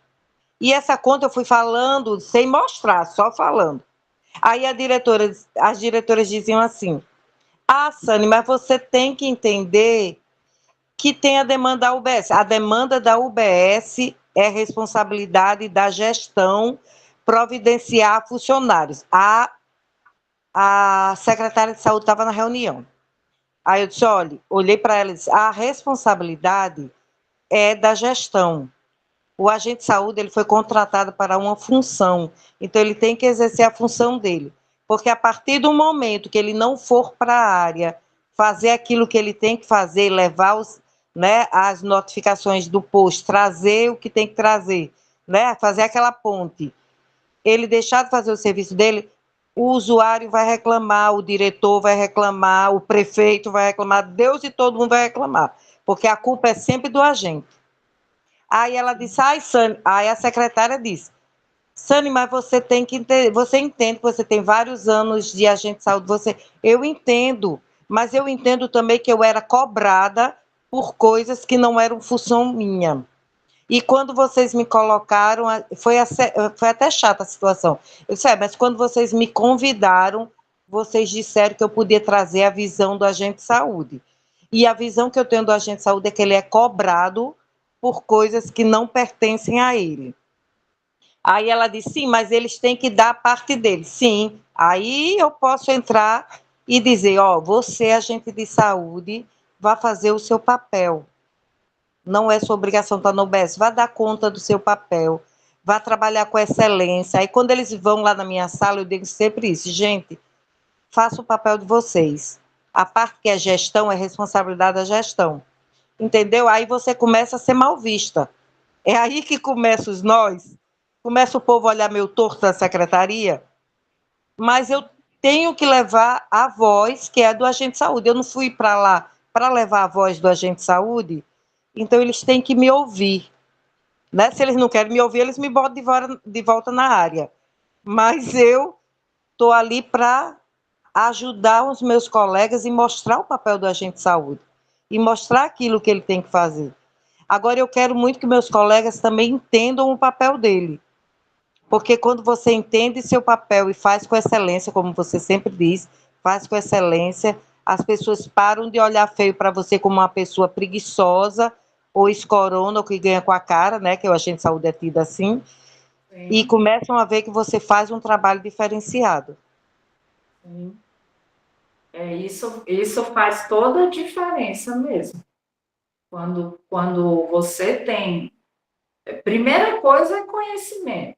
E essa conta eu fui falando sem mostrar, só falando. Aí as diretoras diziam assim, Sani, mas você tem que entender que tem a demanda da UBS. A demanda da UBS é responsabilidade da gestão providenciar funcionários. A secretária de saúde estava na reunião. Aí eu disse, olha, olhei para ela e disse, a responsabilidade é da gestão. O agente de saúde ele foi contratado para uma função, então ele tem que exercer a função dele. Porque a partir do momento que ele não for para a área, fazer aquilo que ele tem que fazer, levar as notificações do posto, trazer o que tem que trazer, né, fazer aquela ponte, ele deixar de fazer o serviço dele, o usuário vai reclamar, o diretor vai reclamar, o prefeito vai reclamar, Deus e todo mundo vai reclamar, porque a culpa é sempre do agente. Aí ela disse, Sani, aí a secretária disse, Sani, mas você tem que entender, você entende que você tem vários anos de agente de saúde, eu entendo, mas eu entendo também que eu era cobrada por coisas que não eram função minha. E quando vocês me colocaram, foi até chata a situação. Eu disse, mas quando vocês me convidaram, vocês disseram que eu podia trazer a visão do agente de saúde. E a visão que eu tenho do agente de saúde é que ele é cobrado por coisas que não pertencem a ele. Aí ela disse, sim, mas eles têm que dar a parte deles. Sim, aí eu posso entrar e dizer, você, agente de saúde, vai fazer o seu papel. Não é sua obrigação estar no UBS, vá dar conta do seu papel, vá trabalhar com excelência. Aí quando eles vão lá na minha sala, eu digo sempre isso, gente, faça o papel de vocês. A parte que é gestão é responsabilidade da gestão. Entendeu? Aí você começa a ser mal vista. É aí que começa os nós. Começa o povo a olhar meio torto da secretaria, mas eu tenho que levar a voz que é do agente de saúde. Eu não fui para lá para levar a voz do agente de saúde, então eles têm que me ouvir. Né? Se eles não querem me ouvir, eles me botam de volta na área. Mas eu estou ali para ajudar os meus colegas e mostrar o papel do agente de saúde. E mostrar aquilo que ele tem que fazer. Agora, eu quero muito que meus colegas também entendam o papel dele. Porque quando você entende seu papel e faz com excelência, como você sempre diz, faz com excelência, as pessoas param de olhar feio para você como uma pessoa preguiçosa ou escorona, ou que ganha com a cara, né? Que o agente de saúde é tido assim, Sim, e começam a ver que você faz um trabalho diferenciado. sim. Isso faz toda a diferença mesmo. Quando você tem. Primeira coisa é conhecimento.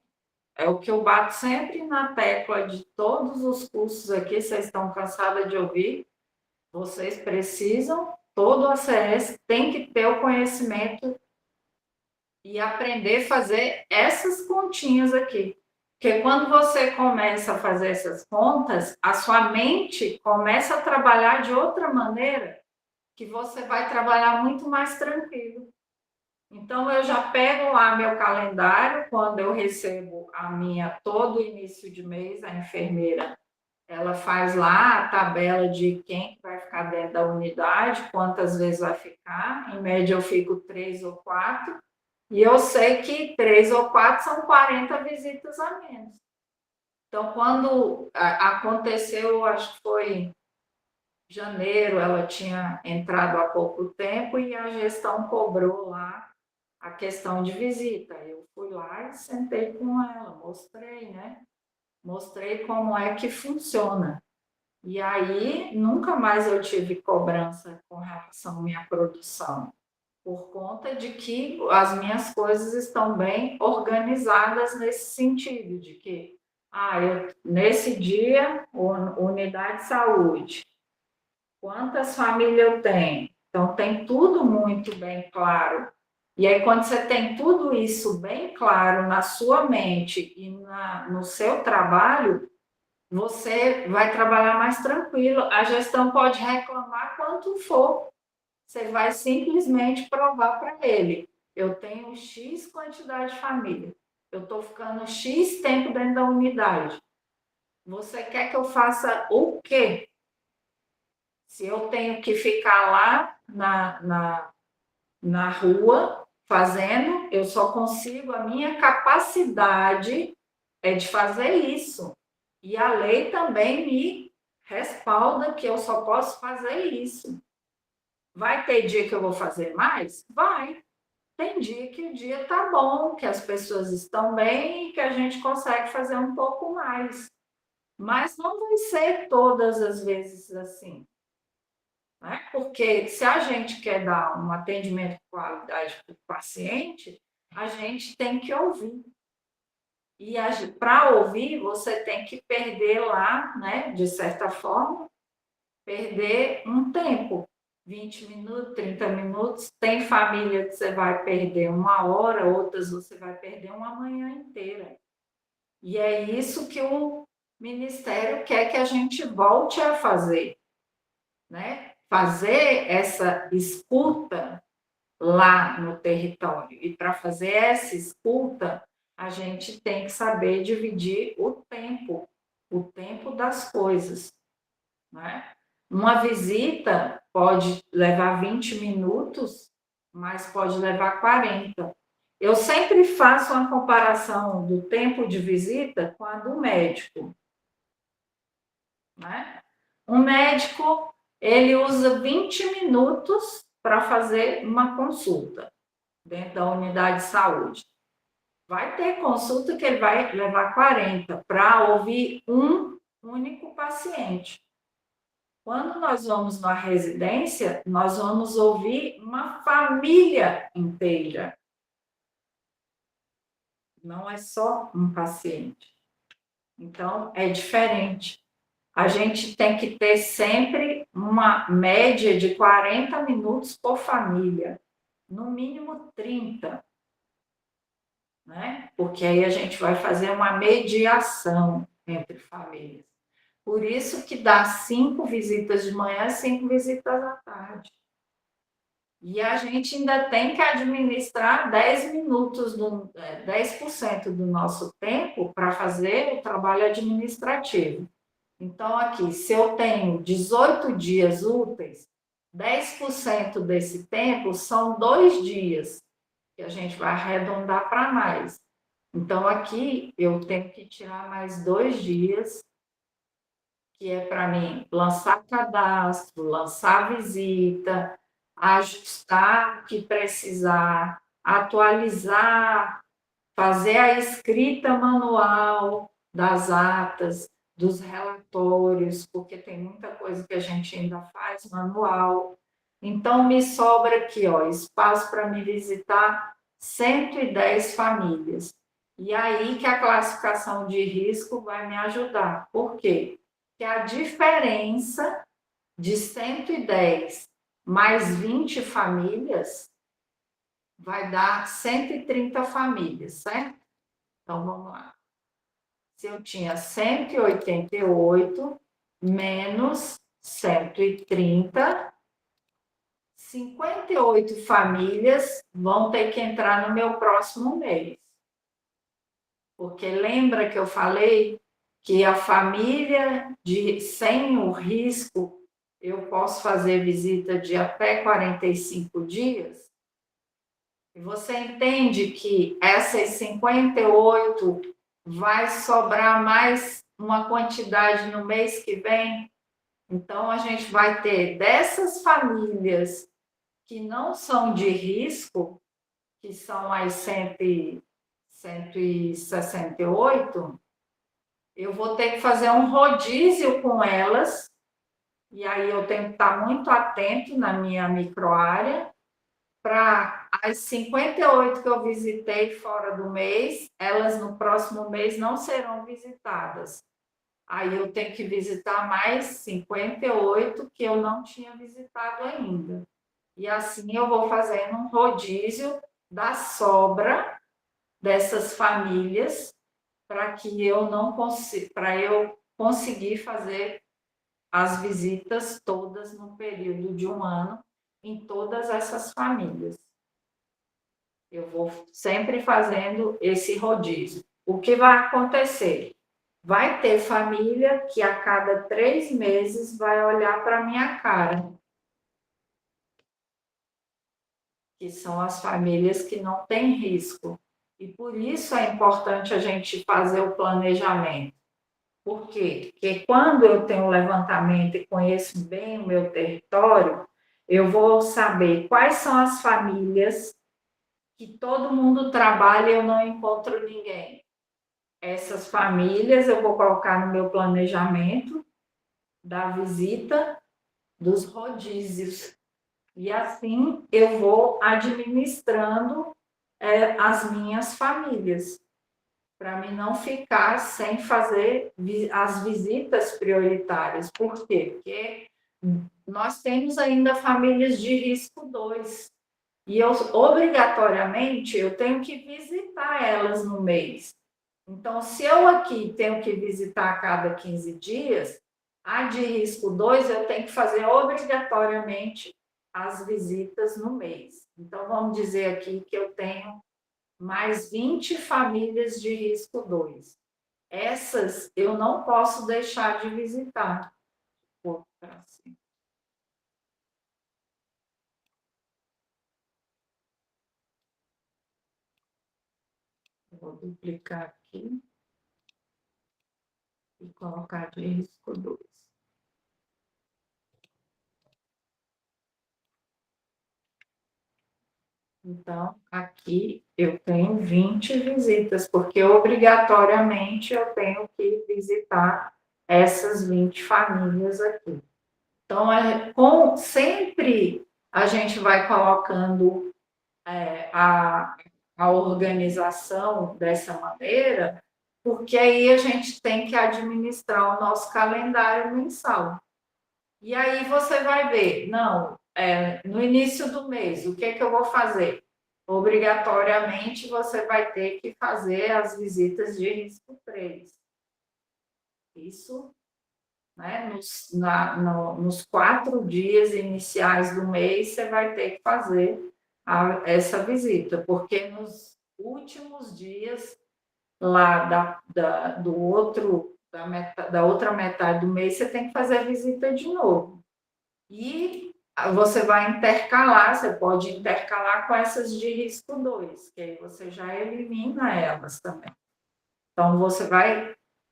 É o que eu bato sempre na tecla de todos os cursos aqui, vocês estão cansadas de ouvir. Vocês precisam, todo ACS tem que ter o conhecimento e aprender a fazer essas continhas aqui. Porque quando você começa a fazer essas contas, a sua mente começa a trabalhar de outra maneira, que você vai trabalhar muito mais tranquilo. Então, eu já pego lá meu calendário, quando eu recebo todo início de mês, a enfermeira, ela faz lá a tabela de quem vai ficar dentro da unidade, quantas vezes vai ficar, em média eu fico 3 ou 4, e eu sei que 3 ou 4 são 40 visitas a menos. Então, quando aconteceu, acho que foi janeiro, ela tinha entrado há pouco tempo e a gestão cobrou lá a questão de visita. Eu fui lá e sentei com ela, mostrei, né? Mostrei como é que funciona. E aí, nunca mais eu tive cobrança com relação à minha produção, por conta de que as minhas coisas estão bem organizadas nesse sentido, de que, nesse dia, unidade de saúde, quantas famílias eu tenho? Então, tem tudo muito bem claro. E aí, quando você tem tudo isso bem claro na sua mente e no seu trabalho, você vai trabalhar mais tranquilo. A gestão pode reclamar quanto for. Você vai simplesmente provar para ele. Eu tenho X quantidade de família. Eu estou ficando X tempo dentro da unidade. Você quer que eu faça o quê? Se eu tenho que ficar lá na rua fazendo, eu só consigo, a minha capacidade é de fazer isso. E a lei também me respalda que eu só posso fazer isso. Vai ter dia que eu vou fazer mais? Vai. Tem dia que o dia tá bom, que as pessoas estão bem e que a gente consegue fazer um pouco mais. Mas não vai ser todas as vezes assim. Né? Porque se a gente quer dar um atendimento de qualidade para o paciente, a gente tem que ouvir. E para ouvir, você tem que perder lá, né, de certa forma, perder um tempo, 20 minutos, 30 minutos. Tem família que você vai perder 1 hora, outras você vai perder uma manhã inteira. E é isso que o Ministério quer que a gente volte a fazer, né? Fazer essa escuta lá no território. E para fazer essa escuta, a gente tem que saber dividir o tempo das coisas, né? Uma visita pode levar 20 minutos, mas pode levar 40. Eu sempre faço uma comparação do tempo de visita com a do médico, né? Um médico, ele usa 20 minutos para fazer uma consulta dentro da unidade de saúde. Vai ter consulta que ele vai levar 40 para ouvir um único paciente. Quando nós vamos na residência, nós vamos ouvir uma família inteira. Não é só um paciente. Então, é diferente. a gente tem que ter sempre uma média de 40 minutos por família, no mínimo 30, né? Porque aí a gente vai fazer uma mediação entre famílias. Por isso que dá 5 visitas de manhã e 5 visitas à tarde. E a gente ainda tem que administrar 10 minutos, 10% do nosso tempo para fazer o trabalho administrativo. Então, aqui, se eu tenho 18 dias úteis, 10% desse tempo são 2 dias, que a gente vai arredondar para mais. Então, aqui, eu tenho que tirar mais 2 dias, que é para mim lançar cadastro, lançar visita, ajustar o que precisar, atualizar, fazer a escrita manual das atas, dos relatórios, porque tem muita coisa que a gente ainda faz manual. Então, me sobra aqui, ó, espaço para me visitar 110 famílias. E aí que a classificação de risco vai me ajudar. Por quê? Porque a diferença de 110 mais 20 famílias vai dar 130 famílias, certo? Então, vamos lá. Se eu tinha 188 menos 130, 58 famílias vão ter que entrar no meu próximo mês. Porque lembra que eu falei que a família sem o risco, eu posso fazer visita de até 45 dias? E você entende que essas 58 vai sobrar mais uma quantidade no mês que vem? Então, a gente vai ter dessas famílias que não são de risco, que são as 168, eu vou ter que fazer um rodízio com elas, e aí eu tenho que estar muito atento na minha microárea, para as 58 que eu visitei fora do mês, elas no próximo mês não serão visitadas. Aí eu tenho que visitar mais 58 que eu não tinha visitado ainda. E assim eu vou fazendo um rodízio da sobra dessas famílias para que eu não consiga, para eu conseguir fazer as visitas todas no período de um ano em todas essas famílias. Eu vou sempre fazendo esse rodízio. O que vai acontecer? Vai ter família que a cada 3 meses vai olhar para a minha cara. Que são as famílias que não têm risco. E por isso é importante a gente fazer o planejamento. Por quê? Porque quando eu tenho um levantamento e conheço bem o meu território, eu vou saber quais são as famílias que todo mundo trabalha e eu não encontro ninguém. Essas famílias eu vou colocar no meu planejamento da visita, dos rodízios. E assim eu vou administrando as minhas famílias, para mim não ficar sem fazer as visitas prioritárias. Por quê? Porque nós temos ainda famílias de risco 2. E eu, obrigatoriamente, eu tenho que visitar elas no mês. Então, se eu aqui tenho que visitar a cada 15 dias, a de risco 2 eu tenho que fazer obrigatoriamente as visitas no mês. Então, vamos dizer aqui que eu tenho mais 20 famílias de risco 2. Essas eu não posso deixar de visitar. Vou duplicar aqui e colocar de risco 2. Então, aqui eu tenho 20 visitas, porque obrigatoriamente eu tenho que visitar essas 20 famílias aqui. Então, sempre a gente vai colocando a organização dessa maneira, porque porque aí a gente tem que administrar o nosso calendário mensal. E aí você vai ver, não, no início do mês, o que é que eu vou fazer? Obrigatoriamente você vai ter que fazer as visitas de risco 3. Isso, né, nos 4 dias iniciais do mês, você vai ter que fazer essa visita, porque nos últimos dias lá da outra metade do mês, você tem que fazer a visita de novo. E você vai intercalar, você pode intercalar com essas de risco 2, que aí você já elimina elas também. Então,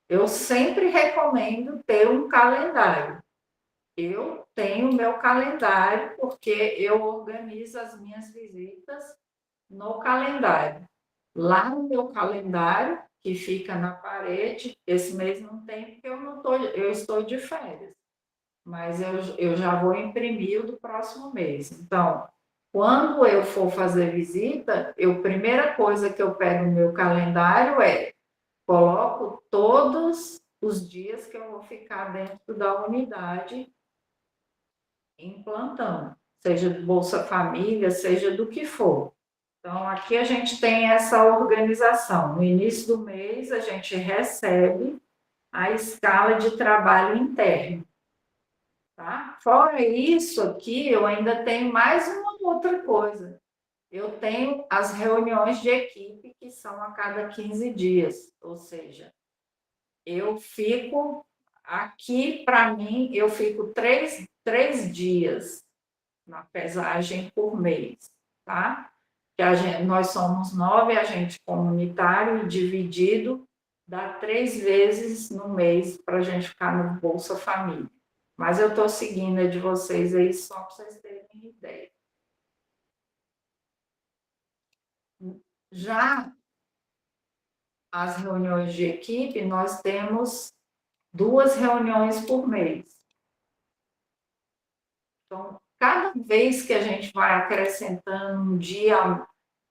eu sempre recomendo ter um calendário. Eu tenho o meu calendário, porque eu organizo as minhas visitas no calendário. Lá no meu calendário, que fica na parede, esse mês não tem, porque eu estou de férias. Mas eu já vou imprimir o do próximo mês. Então, quando eu for fazer visita, a primeira coisa que eu pego no meu calendário coloco todos os dias que eu vou ficar dentro da unidade em plantão, seja do Bolsa Família, seja do que for. Então, aqui a gente tem essa organização. No início do mês, a gente recebe a escala de trabalho interno. Tá? Fora isso aqui, eu ainda tenho mais uma outra coisa. Eu tenho as reuniões de equipe, que são a cada 15 dias. Ou seja, eu fico aqui, para mim, eu fico três dias na pesagem por mês, tá? Nós somos 9 agentes comunitários e dividido dá 3 vezes no mês para a gente ficar no Bolsa Família. Mas eu estou seguindo a de vocês aí só para vocês terem ideia. Já as reuniões de equipe, nós temos 2 reuniões por mês. Então, cada vez que a gente vai acrescentando um dia,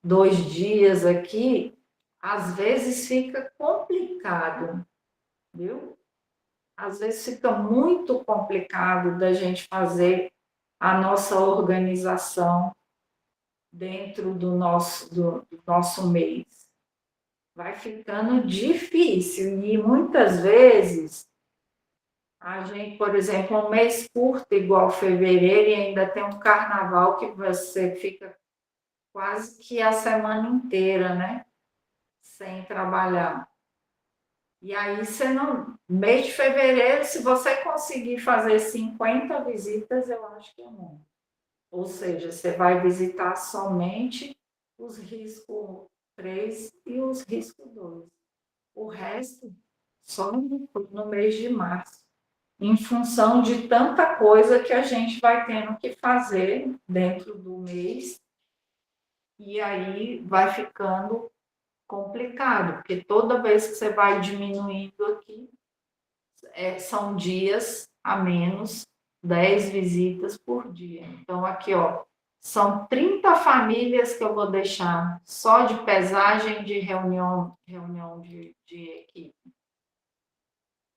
2 dias aqui, às vezes fica complicado, viu? Às vezes fica muito complicado da gente fazer a nossa organização dentro do nosso mês. Vai ficando difícil e muitas vezes a gente, por exemplo, um mês curto igual fevereiro e ainda tem um carnaval que você fica quase que a semana inteira, né? Sem trabalhar. E aí você não... Mês de fevereiro, se você conseguir fazer 50 visitas, eu acho que é muito. Ou seja, você vai visitar somente os risco 3 e os risco 2. O resto, só no mês de março. Em função de tanta coisa que a gente vai tendo que fazer dentro do mês, e aí vai ficando complicado, porque toda vez que você vai diminuindo aqui, são dias a menos, 10 visitas por dia. Então, aqui, ó, são 30 famílias que eu vou deixar só de pesagem de reunião de equipe.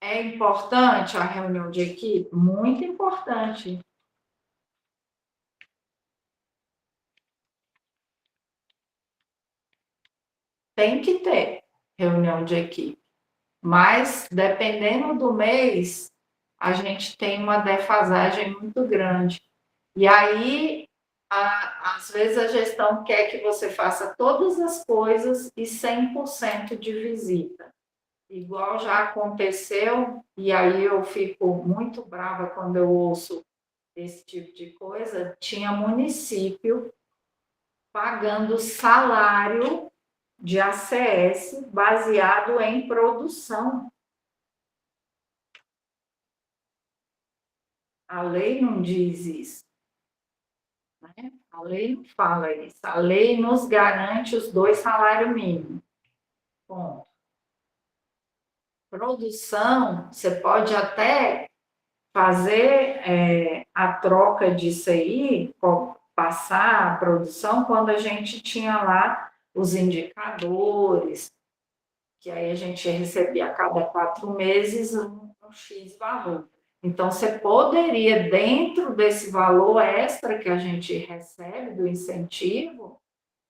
É importante a reunião de equipe? Muito importante. Tem que ter reunião de equipe. Mas, dependendo do mês, a gente tem uma defasagem muito grande. E aí, às vezes, a gestão quer que você faça todas as coisas e 100% de visita. Igual já aconteceu, e aí eu fico muito brava quando eu ouço esse tipo de coisa, tinha município pagando salário de ACS baseado em produção. A lei não diz isso. Né? A lei não fala isso. A lei nos garante os 2 salários mínimos. Ponto. Produção, você pode até fazer a troca disso aí, passar a produção, quando a gente tinha lá os indicadores, que aí a gente recebia a cada 4 meses um X valor. Então, você poderia, dentro desse valor extra que a gente recebe do incentivo,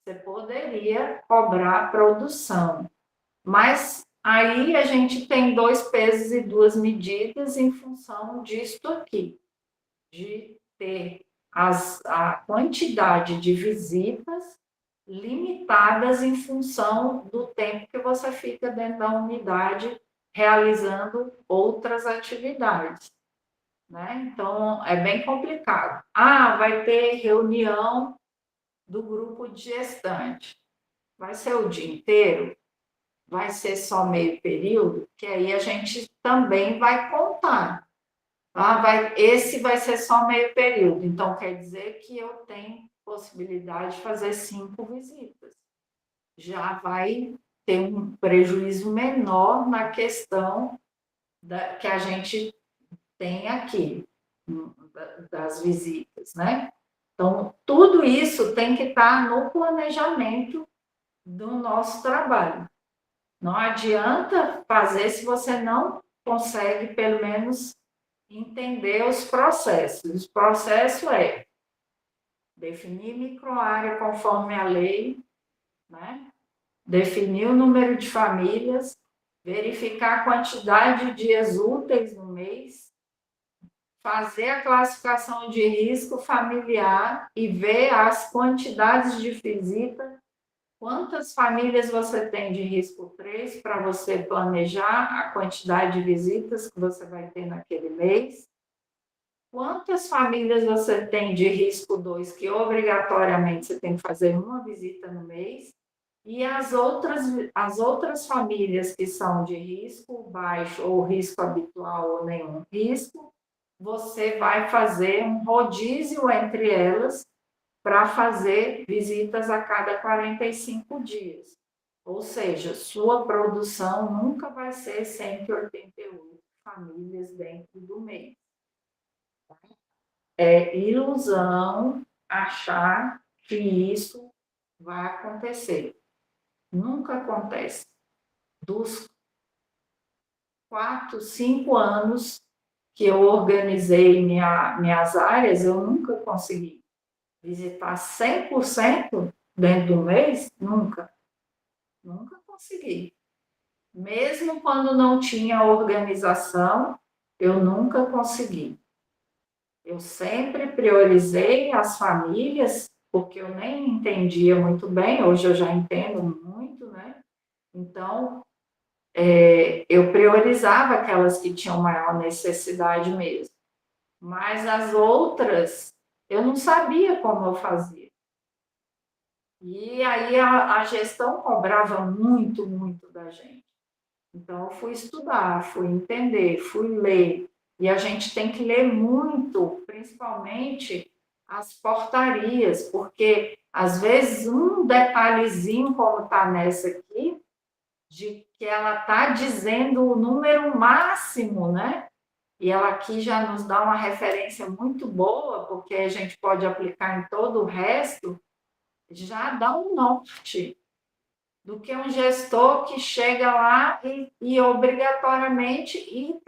você poderia cobrar produção. Mas aí a gente tem 2 pesos e 2 medidas em função disso aqui, de ter a quantidade de visitas limitadas em função do tempo que você fica dentro da unidade realizando outras atividades, né? Então, é bem complicado. Vai ter reunião do grupo de gestante. Vai ser o dia inteiro? Vai ser só meio período? Que aí a gente também vai contar. Esse vai ser só meio período, então quer dizer que eu tenho possibilidade de fazer 5 visitas. Já vai ter um prejuízo menor na questão que a gente tem aqui, das visitas, né? Então, tudo isso tem que estar no planejamento do nosso trabalho. Não adianta fazer se você não consegue, pelo menos, entender os processos. O processo é definir microárea conforme a lei, né? Definir o número de famílias, verificar a quantidade de dias úteis no mês, fazer a classificação de risco familiar e ver as quantidades de visita, quantas famílias você tem de risco 3 para você planejar a quantidade de visitas que você vai ter naquele mês, quantas famílias você tem de risco 2 que obrigatoriamente você tem que fazer uma visita no mês, e as outras famílias que são de risco baixo ou risco habitual ou nenhum risco, você vai fazer um rodízio entre elas para fazer visitas a cada 45 dias. Ou seja, sua produção nunca vai ser 188 famílias dentro do mês. É ilusão achar que isso vai acontecer. Nunca acontece. Dos 4, 5 anos que eu organizei minhas áreas, eu nunca consegui visitar 100% dentro do mês, nunca. Nunca consegui. Mesmo quando não tinha organização, eu nunca consegui. Eu sempre priorizei as famílias, porque eu nem entendia muito bem, hoje eu já entendo muito, né? Então, eu priorizava aquelas que tinham maior necessidade mesmo. Mas as outras, eu não sabia como eu fazia. E aí a gestão cobrava muito, muito da gente. Então, eu fui estudar, fui entender, fui ler. E a gente tem que ler muito, principalmente as portarias, porque, às vezes, um detalhezinho, como está nessa aqui, de que ela está dizendo o número máximo, né? E ela aqui já nos dá uma referência muito boa, porque a gente pode aplicar em todo o resto, já dá um norte do que um gestor que chega lá e obrigatoriamente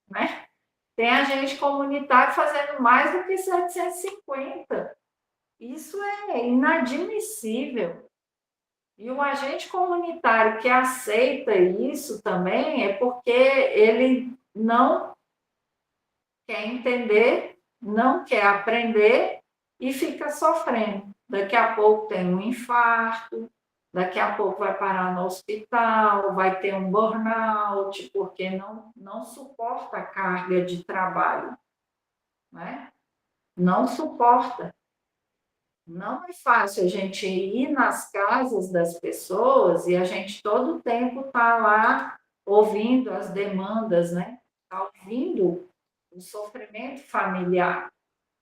né? Tem agente comunitário fazendo mais do que 750. Isso é inadmissível. E o agente comunitário que aceita isso também é porque ele não quer entender, não quer aprender e fica sofrendo. Daqui a pouco tem um infarto, daqui a pouco vai parar no hospital, vai ter um burnout, porque não suporta a carga de trabalho, né? Não suporta. Não é fácil a gente ir nas casas das pessoas e a gente todo o tempo está lá ouvindo as demandas, né? Está ouvindo o sofrimento familiar.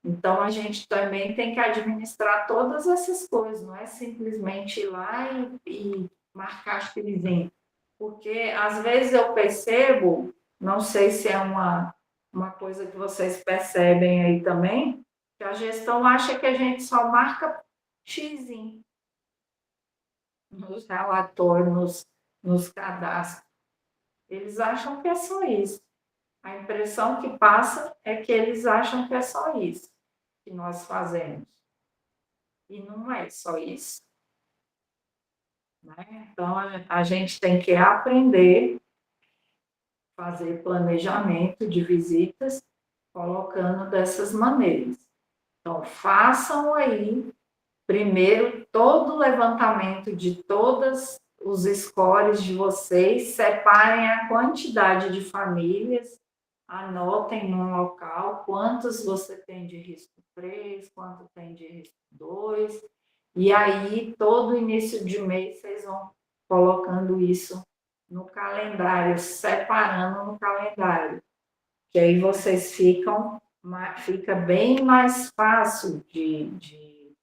Então, a gente também tem que administrar todas essas coisas, não é simplesmente ir lá e marcar chilizinho. Porque, às vezes, eu percebo, não sei se é uma coisa que vocês percebem aí também, que a gestão acha que a gente só marca xizinho nos relatórios, nos cadastros. Eles acham que é só isso. A impressão que passa é que eles acham que é só isso que nós fazemos. E não é só isso. Né? Então, a gente tem que aprender a fazer planejamento de visitas, colocando dessas maneiras. Então, façam aí, primeiro, todo o levantamento de todos os scores de vocês, separem a quantidade de famílias, anotem num local quantos você tem de risco 3, quanto tem de risco 2, e aí, todo início de mês, vocês vão colocando isso no calendário, separando no calendário, que aí vocês fica bem mais fácil de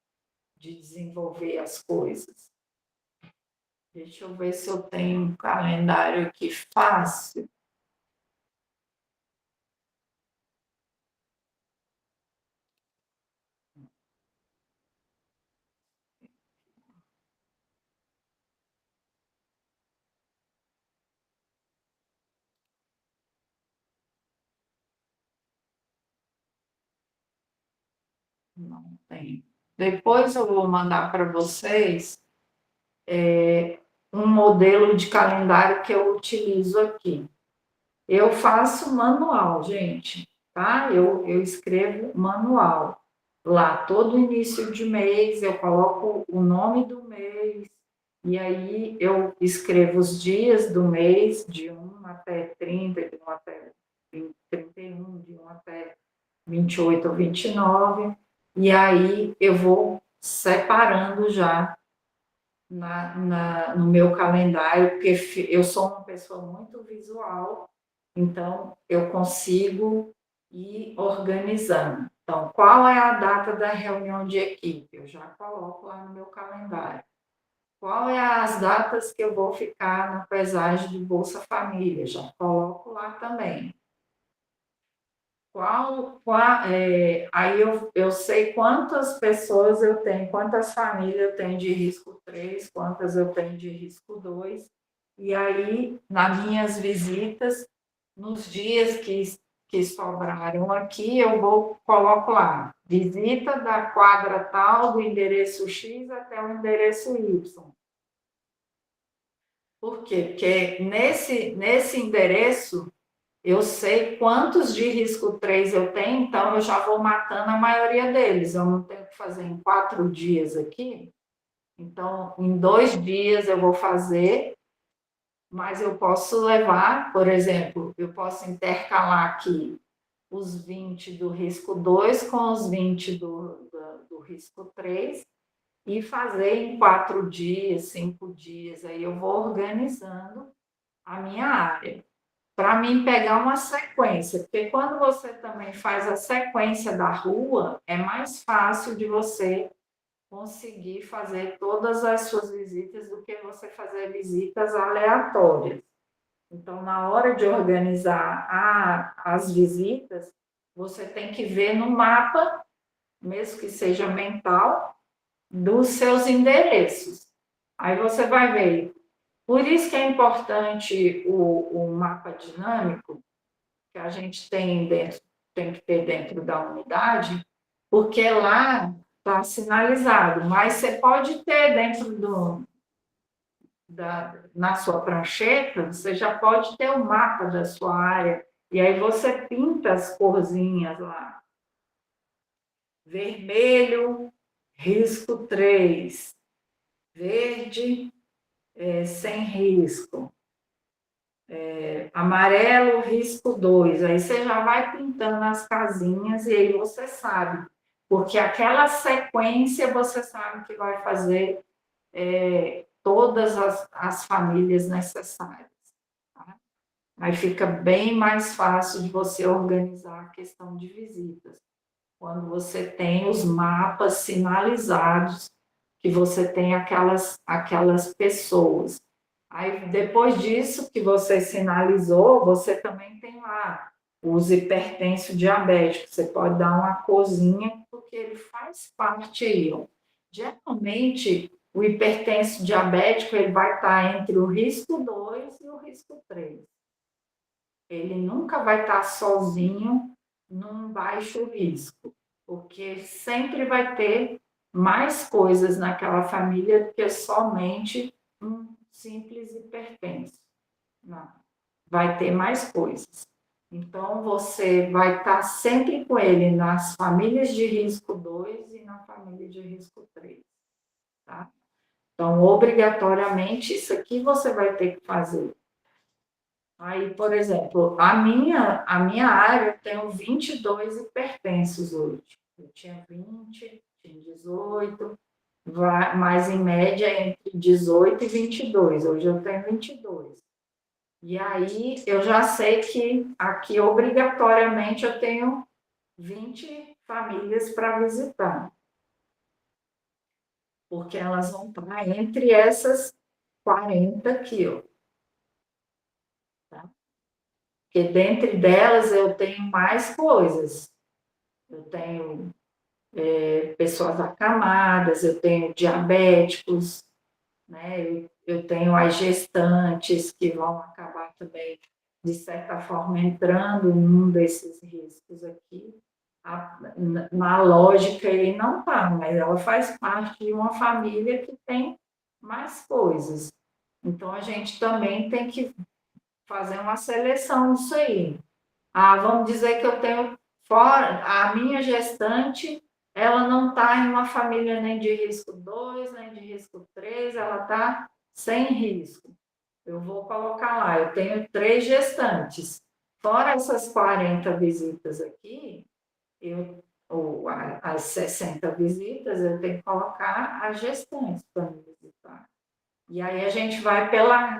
desenvolver as coisas. Deixa eu ver se eu tenho um calendário aqui fácil. Não tem. Depois eu vou mandar para vocês um modelo de calendário que eu utilizo aqui. Eu faço manual, gente, tá? Eu escrevo manual. Lá, todo início de mês, eu coloco o nome do mês, e aí eu escrevo os dias do mês, de 1 até 30, de 1 até 31, de 1 até 28 ou 29, e aí eu vou separando já no meu calendário, porque eu sou uma pessoa muito visual, então eu consigo ir organizando. Então, qual é a data da reunião de equipe? Eu já coloco lá no meu calendário. Qual é as datas que eu vou ficar na pesagem do Bolsa Família? Já coloco lá também. Aí eu sei quantas pessoas eu tenho, quantas famílias eu tenho de risco 3, quantas eu tenho de risco 2. E aí, nas minhas visitas, nos dias que sobraram aqui, coloco lá, visita da quadra tal, do endereço X até o endereço Y. Por quê? Porque nesse endereço eu sei quantos de risco 3 eu tenho, então eu já vou matando a maioria deles. Eu não tenho que fazer em 4 dias aqui. Então, em 2 dias eu vou fazer, mas eu posso levar, por exemplo, eu posso intercalar aqui os 20 do risco 2 com os 20 do risco 3 e fazer em 4 dias, 5 dias. Aí eu vou organizando a minha área para mim pegar uma sequência, porque quando você também faz a sequência da rua, é mais fácil de você conseguir fazer todas as suas visitas do que você fazer visitas aleatórias. Então, na hora de organizar as visitas, você tem que ver no mapa, mesmo que seja mental, dos seus endereços. Aí você vai ver. Por isso que é importante o mapa dinâmico, que a gente tem que ter dentro da unidade, porque lá está sinalizado, mas você pode ter dentro na sua prancheta, você já pode ter o mapa da sua área, e aí você pinta as corzinhas lá. Vermelho, risco 3, verde, sem risco. Amarelo, risco 2. Aí você já vai pintando as casinhas e aí você sabe. Porque aquela sequência você sabe que vai fazer todas as famílias necessárias. Tá? Aí fica bem mais fácil de você organizar a questão de visitas. Quando você tem os mapas sinalizados, que você tem aquelas pessoas. Aí, depois disso que você sinalizou, você também tem lá os hipertensos diabéticos. Você pode dar uma corzinha, porque ele faz parte aí. Ó. Geralmente, O hipertenso diabético, ele vai estar entre o risco 2 e o risco 3. Ele nunca vai estar sozinho num baixo risco, porque sempre vai ter mais coisas naquela família do que somente um simples hipertenso. Não, vai ter mais coisas. Então, você vai estar sempre com ele nas famílias de risco 2 e na família de risco 3, tá? Então, obrigatoriamente, isso aqui você vai ter que fazer. Aí, por exemplo, a minha área, eu tenho 22 hipertensos hoje. Eu tinha 20, tinha 18, mas em média entre 18 e 22. Hoje eu tenho 22. E aí eu já sei que aqui obrigatoriamente eu tenho 20 famílias para visitar, porque elas vão estar entre essas 40 aqui, ó. Tá? Porque dentre delas eu tenho mais coisas. Eu tenho pessoas acamadas, eu tenho diabéticos, né? Eu tenho as gestantes que vão acabar também, de certa forma, entrando num desses riscos aqui. Na lógica ele não está, mas ela faz parte de uma família que tem mais coisas. Então a gente também tem que fazer uma seleção disso aí. Vamos dizer que eu tenho fora, a minha gestante, ela não está em uma família nem de risco 2 nem de risco 3, ela está sem risco. Eu vou colocar lá, eu tenho 3 gestantes. Fora essas 40 visitas aqui, ou as 60 visitas, eu tenho que colocar as gestantes para me visitar. E aí a gente vai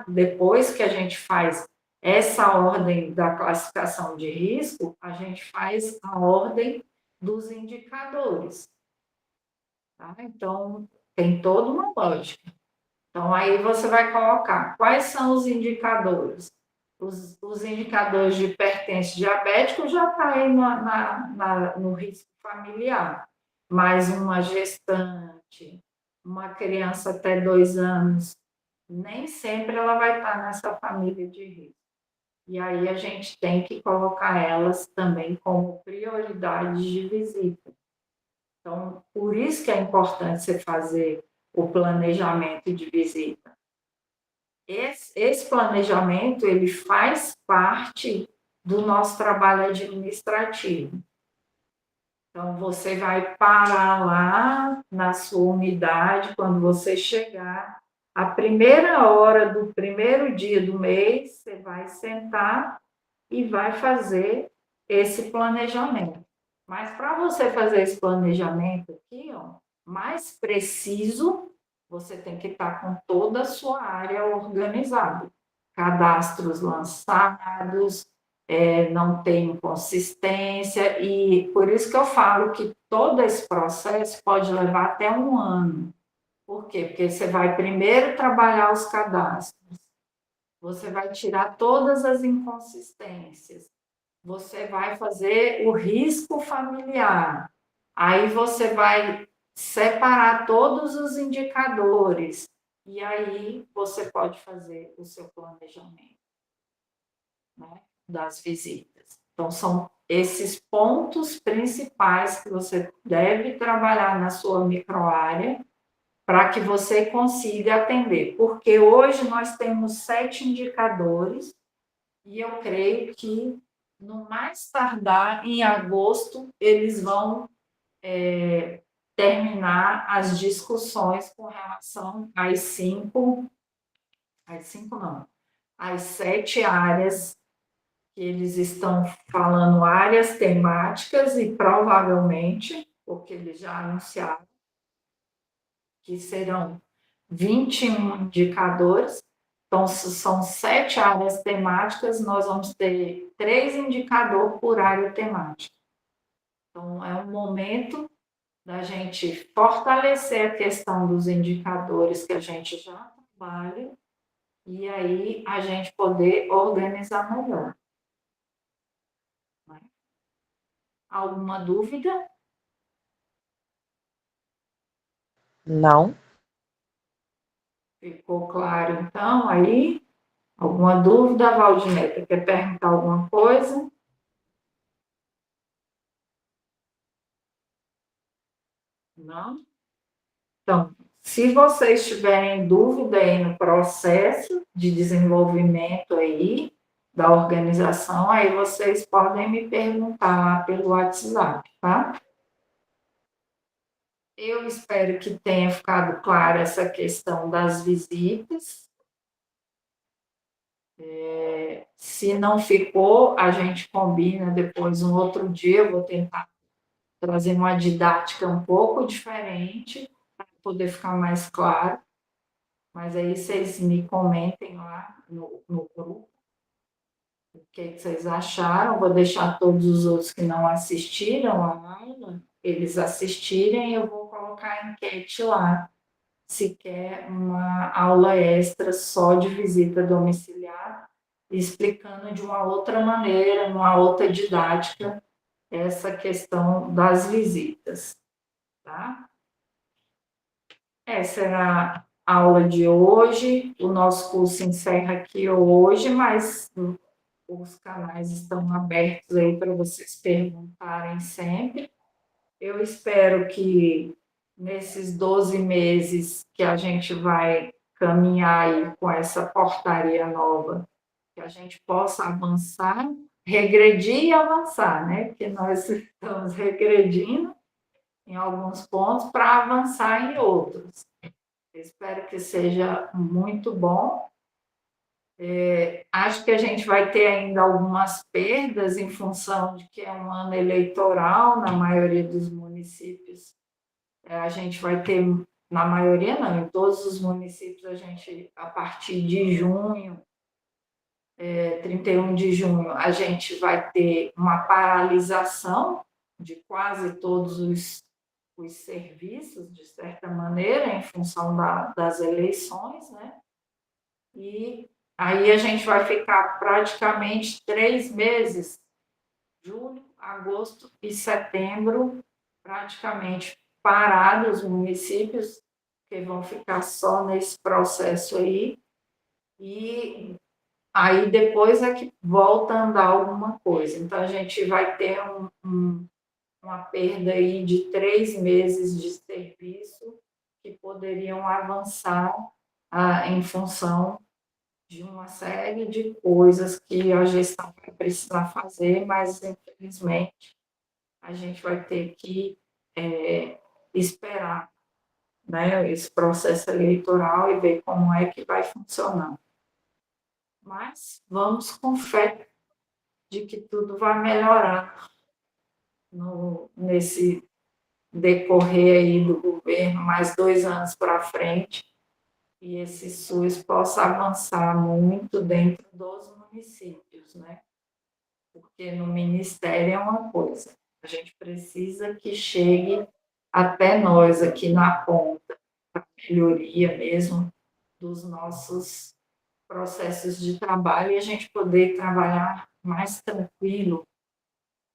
depois que a gente faz essa ordem da classificação de risco, a gente faz a ordem dos indicadores. Tá? Então, tem toda uma lógica. Então, aí você vai colocar quais são os indicadores. Os indicadores de hipertensão diabético já está aí no risco familiar, mas uma gestante, uma criança até 2 anos, nem sempre ela vai estar nessa família de risco. E aí a gente tem que colocar elas também como prioridade de visita. Então, por isso que é importante você fazer o planejamento de visita. Esse planejamento, ele faz parte do nosso trabalho administrativo. Então, você vai parar lá na sua unidade, quando você chegar, a primeira hora do primeiro dia do mês, você vai sentar e vai fazer esse planejamento. Mas para você fazer esse planejamento aqui, ó, mais preciso, você tem que estar com toda a sua área organizada. Cadastros lançados, não tem inconsistência, e por isso que eu falo que todo esse processo pode levar até 1 ano. Por quê? Porque você vai primeiro trabalhar os cadastros, você vai tirar todas as inconsistências, você vai fazer o risco familiar, aí você vai separar todos os indicadores, e aí você pode fazer o seu planejamento, né, das visitas. Então, são esses pontos principais que você deve trabalhar na sua microárea para que você consiga atender. Porque hoje nós temos 7 indicadores e eu creio que, no mais tardar, em agosto, eles vão terminar as discussões com relação às 7 áreas que eles estão falando, áreas temáticas, e provavelmente, porque eles já anunciaram que serão 21 indicadores. Então, se são 7 áreas temáticas, nós vamos ter 3 indicadores por área temática. Então, é um momento da gente fortalecer a questão dos indicadores que a gente já trabalha, e aí a gente poder organizar melhor. Alguma dúvida? Não. Ficou claro, então, aí? Alguma dúvida, Valdineta? Quer perguntar alguma coisa? Não? Então, se vocês tiverem dúvida aí no processo de desenvolvimento aí da organização, aí vocês podem me perguntar lá pelo WhatsApp, tá? Eu espero que tenha ficado clara essa questão das visitas. Se não ficou, a gente combina depois um outro dia, eu vou tentar trazer uma didática um pouco diferente para poder ficar mais claro. Mas aí vocês me comentem lá no grupo o que vocês acharam. Vou deixar todos os outros que não assistiram a aula, eles assistirem, eu vou colocar a enquete lá, se quer uma aula extra só de visita domiciliar, explicando de uma outra maneira, uma outra didática, essa questão das visitas, tá? Essa era a aula de hoje. O nosso curso encerra aqui hoje, mas os canais estão abertos aí para vocês perguntarem sempre. Eu espero que nesses 12 meses que a gente vai caminhar aí com essa portaria nova, que a gente possa avançar, regredir e avançar, né? Porque nós estamos regredindo em alguns pontos para avançar em outros. Espero que seja muito bom. Acho que a gente vai ter ainda algumas perdas em função de que é um ano eleitoral na maioria dos municípios. A gente vai ter, na maioria não, em todos os municípios, a gente, a partir de junho, 31 de junho, a gente vai ter uma paralisação de quase todos os serviços, de certa maneira, em função das eleições, né? E aí a gente vai ficar praticamente 3 meses, julho, agosto e setembro, praticamente parados os municípios, que vão ficar só nesse processo aí, e aí depois é que volta a andar alguma coisa. Então, a gente vai ter uma perda aí de 3 meses de serviço que poderiam avançar em função de uma série de coisas que a gestão vai precisar fazer, mas, infelizmente, a gente vai ter que esperar, né, esse processo eleitoral e ver como é que vai funcionar. Mas vamos com fé de que tudo vai melhorar nesse decorrer aí do governo, mais 2 anos para frente, e esse SUS possa avançar muito dentro dos municípios, né? Porque no Ministério é uma coisa, a gente precisa que chegue até nós aqui na ponta, para melhoria mesmo dos nossos processos de trabalho e a gente poder trabalhar mais tranquilo,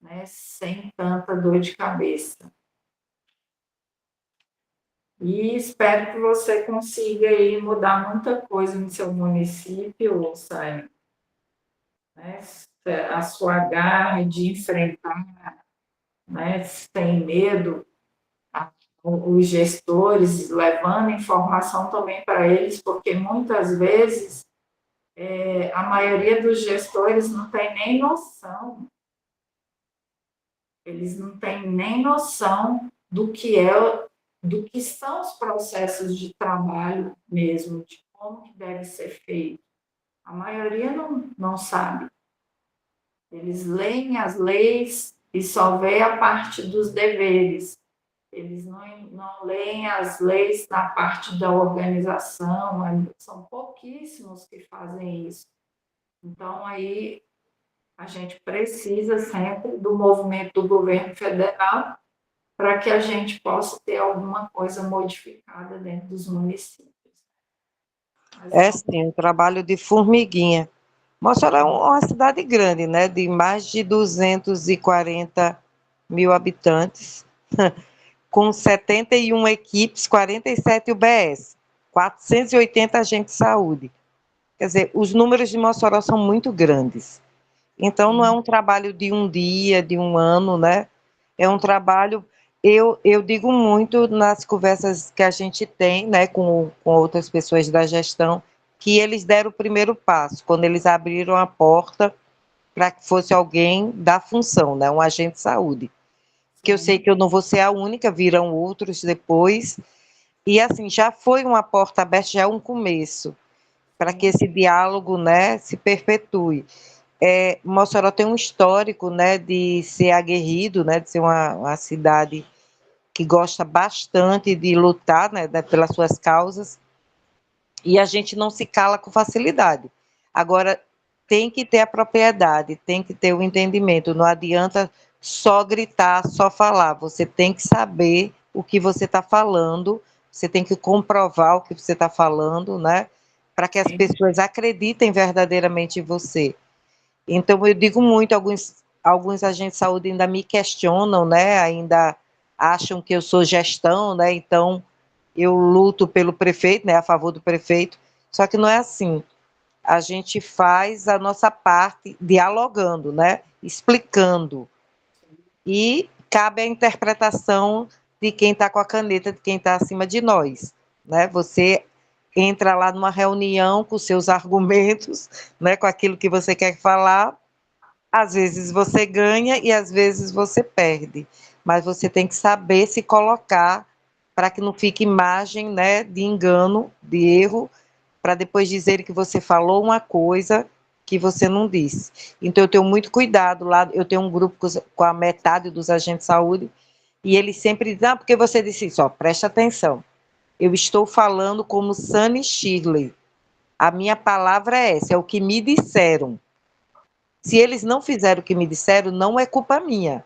né, sem tanta dor de cabeça. E espero que você consiga aí mudar muita coisa no seu município, Saia, né? A sua garra de enfrentar, né, sem medo, os gestores, levando informação também para eles, porque muitas vezes a maioria dos gestores não tem nem noção, eles não têm nem noção do que são os processos de trabalho mesmo, de como que deve ser feito. A maioria não sabe. Eles leem as leis e só vê a parte dos deveres. Eles não leem as leis na parte da organização, são pouquíssimos que fazem isso. Então, aí, a gente precisa sempre do movimento do governo federal para que a gente possa ter alguma coisa modificada dentro dos municípios. Sim, um trabalho de formiguinha. Mossoró é uma cidade grande, né, de mais de 240 mil habitantes, com 71 equipes, 47 UBS. 480 agentes de saúde. Quer dizer, os números de Mossoró são muito grandes. Então, não é um trabalho de um dia, de um ano, né? É um trabalho... Eu digo muito nas conversas que a gente tem, né, com outras pessoas da gestão, que eles deram o primeiro passo, quando eles abriram a porta para que fosse alguém da função, né, um agente de saúde. Que eu sei que eu não vou ser a única, virão outros depois. E, assim, já foi uma porta aberta, já é um começo, para que esse diálogo, né, se perpetue. Mossoró tem um histórico, né, de ser aguerrido, né, de ser uma cidade que gosta bastante de lutar, né, pelas suas causas, e a gente não se cala com facilidade. Agora, tem que ter a propriedade, tem que ter o entendimento, não adianta só gritar, só falar, você tem que saber o que você está falando, você tem que comprovar o que você está falando, né, para que as pessoas acreditem verdadeiramente em você. Então, eu digo muito, alguns agentes de saúde ainda me questionam, né, ainda acham que eu sou gestão, né, então eu luto pelo prefeito, né, a favor do prefeito, só que não é assim. A gente faz a nossa parte dialogando, né, explicando, e cabe a interpretação de quem está com a caneta, de quem está acima de nós, né, você entra lá numa reunião com seus argumentos, né, com aquilo que você quer falar, às vezes você ganha e às vezes você perde, mas você tem que saber se colocar para que não fique imagem, né, de engano, de erro, para depois dizer que você falou uma coisa que você não disse. Então eu tenho muito cuidado lá, eu tenho um grupo com a metade dos agentes de saúde, e eles sempre dizem, porque você disse isso, ó, presta atenção, eu estou falando como Sunny Shirley, a minha palavra é essa, é o que me disseram. Se eles não fizeram o que me disseram, não é culpa minha.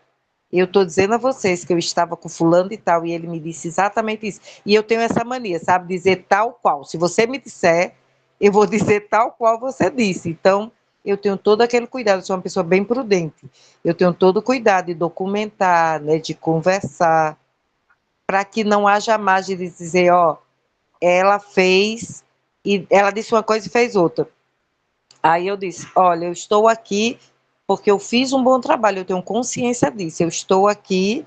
Eu estou dizendo a vocês que eu estava com fulano e tal, e ele me disse exatamente isso. E eu tenho essa mania, sabe, dizer tal qual. Se você me disser, eu vou dizer tal qual você disse. Então, eu tenho todo aquele cuidado, eu sou uma pessoa bem prudente. Eu tenho todo o cuidado de documentar, né, de conversar, para que não haja margem de dizer, ó, ela fez, e ela disse uma coisa e fez outra. Aí eu disse, olha, eu estou aqui porque eu fiz um bom trabalho, eu tenho consciência disso, eu estou aqui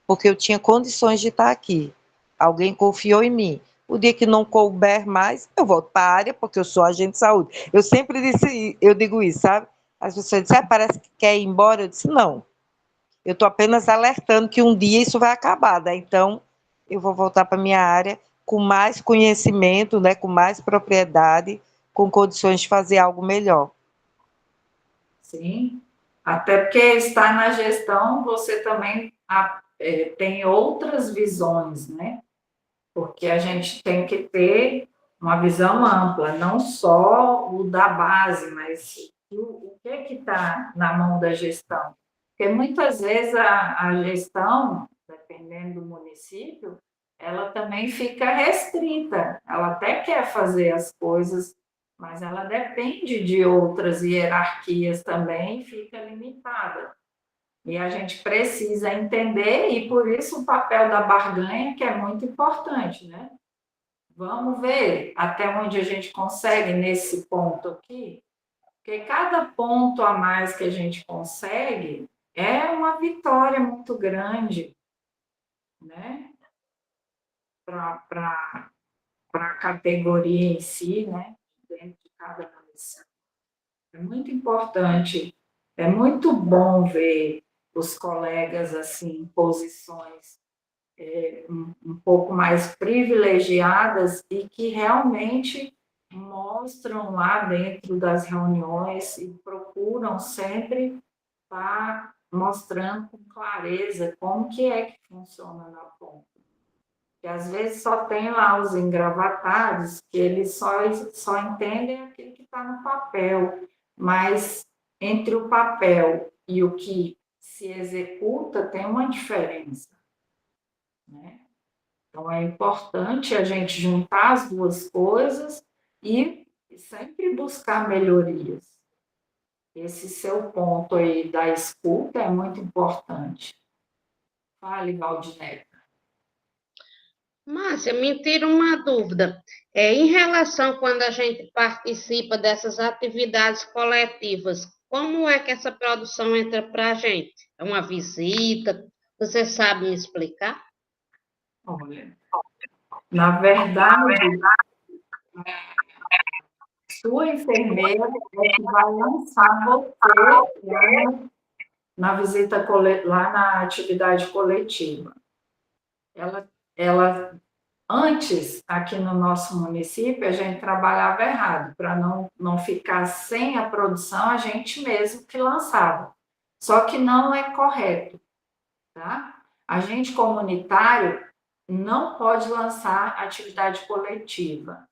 porque eu tinha condições de estar aqui. Alguém confiou em mim. O dia que não couber mais, eu volto para a área, porque eu sou agente de saúde. Eu sempre disse, eu digo isso, sabe? As pessoas dizem, parece que quer ir embora. Eu disse, não. Eu estou apenas alertando que um dia isso vai acabar, né? Então, eu vou voltar para a minha área com mais conhecimento, né? Com mais propriedade, com condições de fazer algo melhor. Sim, até porque estar na gestão, você também tem outras visões, né? Porque a gente tem que ter uma visão ampla, não só o da base, mas o que está na mão da gestão. Porque muitas vezes a gestão, dependendo do município, ela também fica restrita, ela até quer fazer as coisas, mas ela depende de outras hierarquias também e fica limitada. E a gente precisa entender, e por isso o papel da barganha, que é muito importante, né? Vamos ver até onde a gente consegue nesse ponto aqui, porque cada ponto a mais que a gente consegue é uma vitória muito grande, né? Para a categoria em si, né? Dentro de cada município. É muito importante, é muito bom ver os colegas assim, em posições um pouco mais privilegiadas e que realmente mostram lá dentro das reuniões e procuram sempre estar mostrando com clareza como que é que funciona na ponta. Que às vezes só tem lá os engravatados, que eles só entendem aquilo que está no papel, mas entre o papel e o que se executa tem uma diferença, né? Então, é importante a gente juntar as duas coisas e sempre buscar melhorias. Esse seu ponto aí da escuta é muito importante. Fale, Valdinei. Márcia, me tira uma dúvida. Em relação quando a gente participa dessas atividades coletivas, como é que essa produção entra para a gente? É uma visita? Você sabe me explicar? Olha, na verdade, sua enfermeira é que vai lançar você na visita, lá na atividade coletiva. Ela, antes, aqui no nosso município, a gente trabalhava errado, para não ficar sem a produção, a gente mesmo que lançava. Só que não é correto, tá? Agente comunitário não pode lançar atividade coletiva.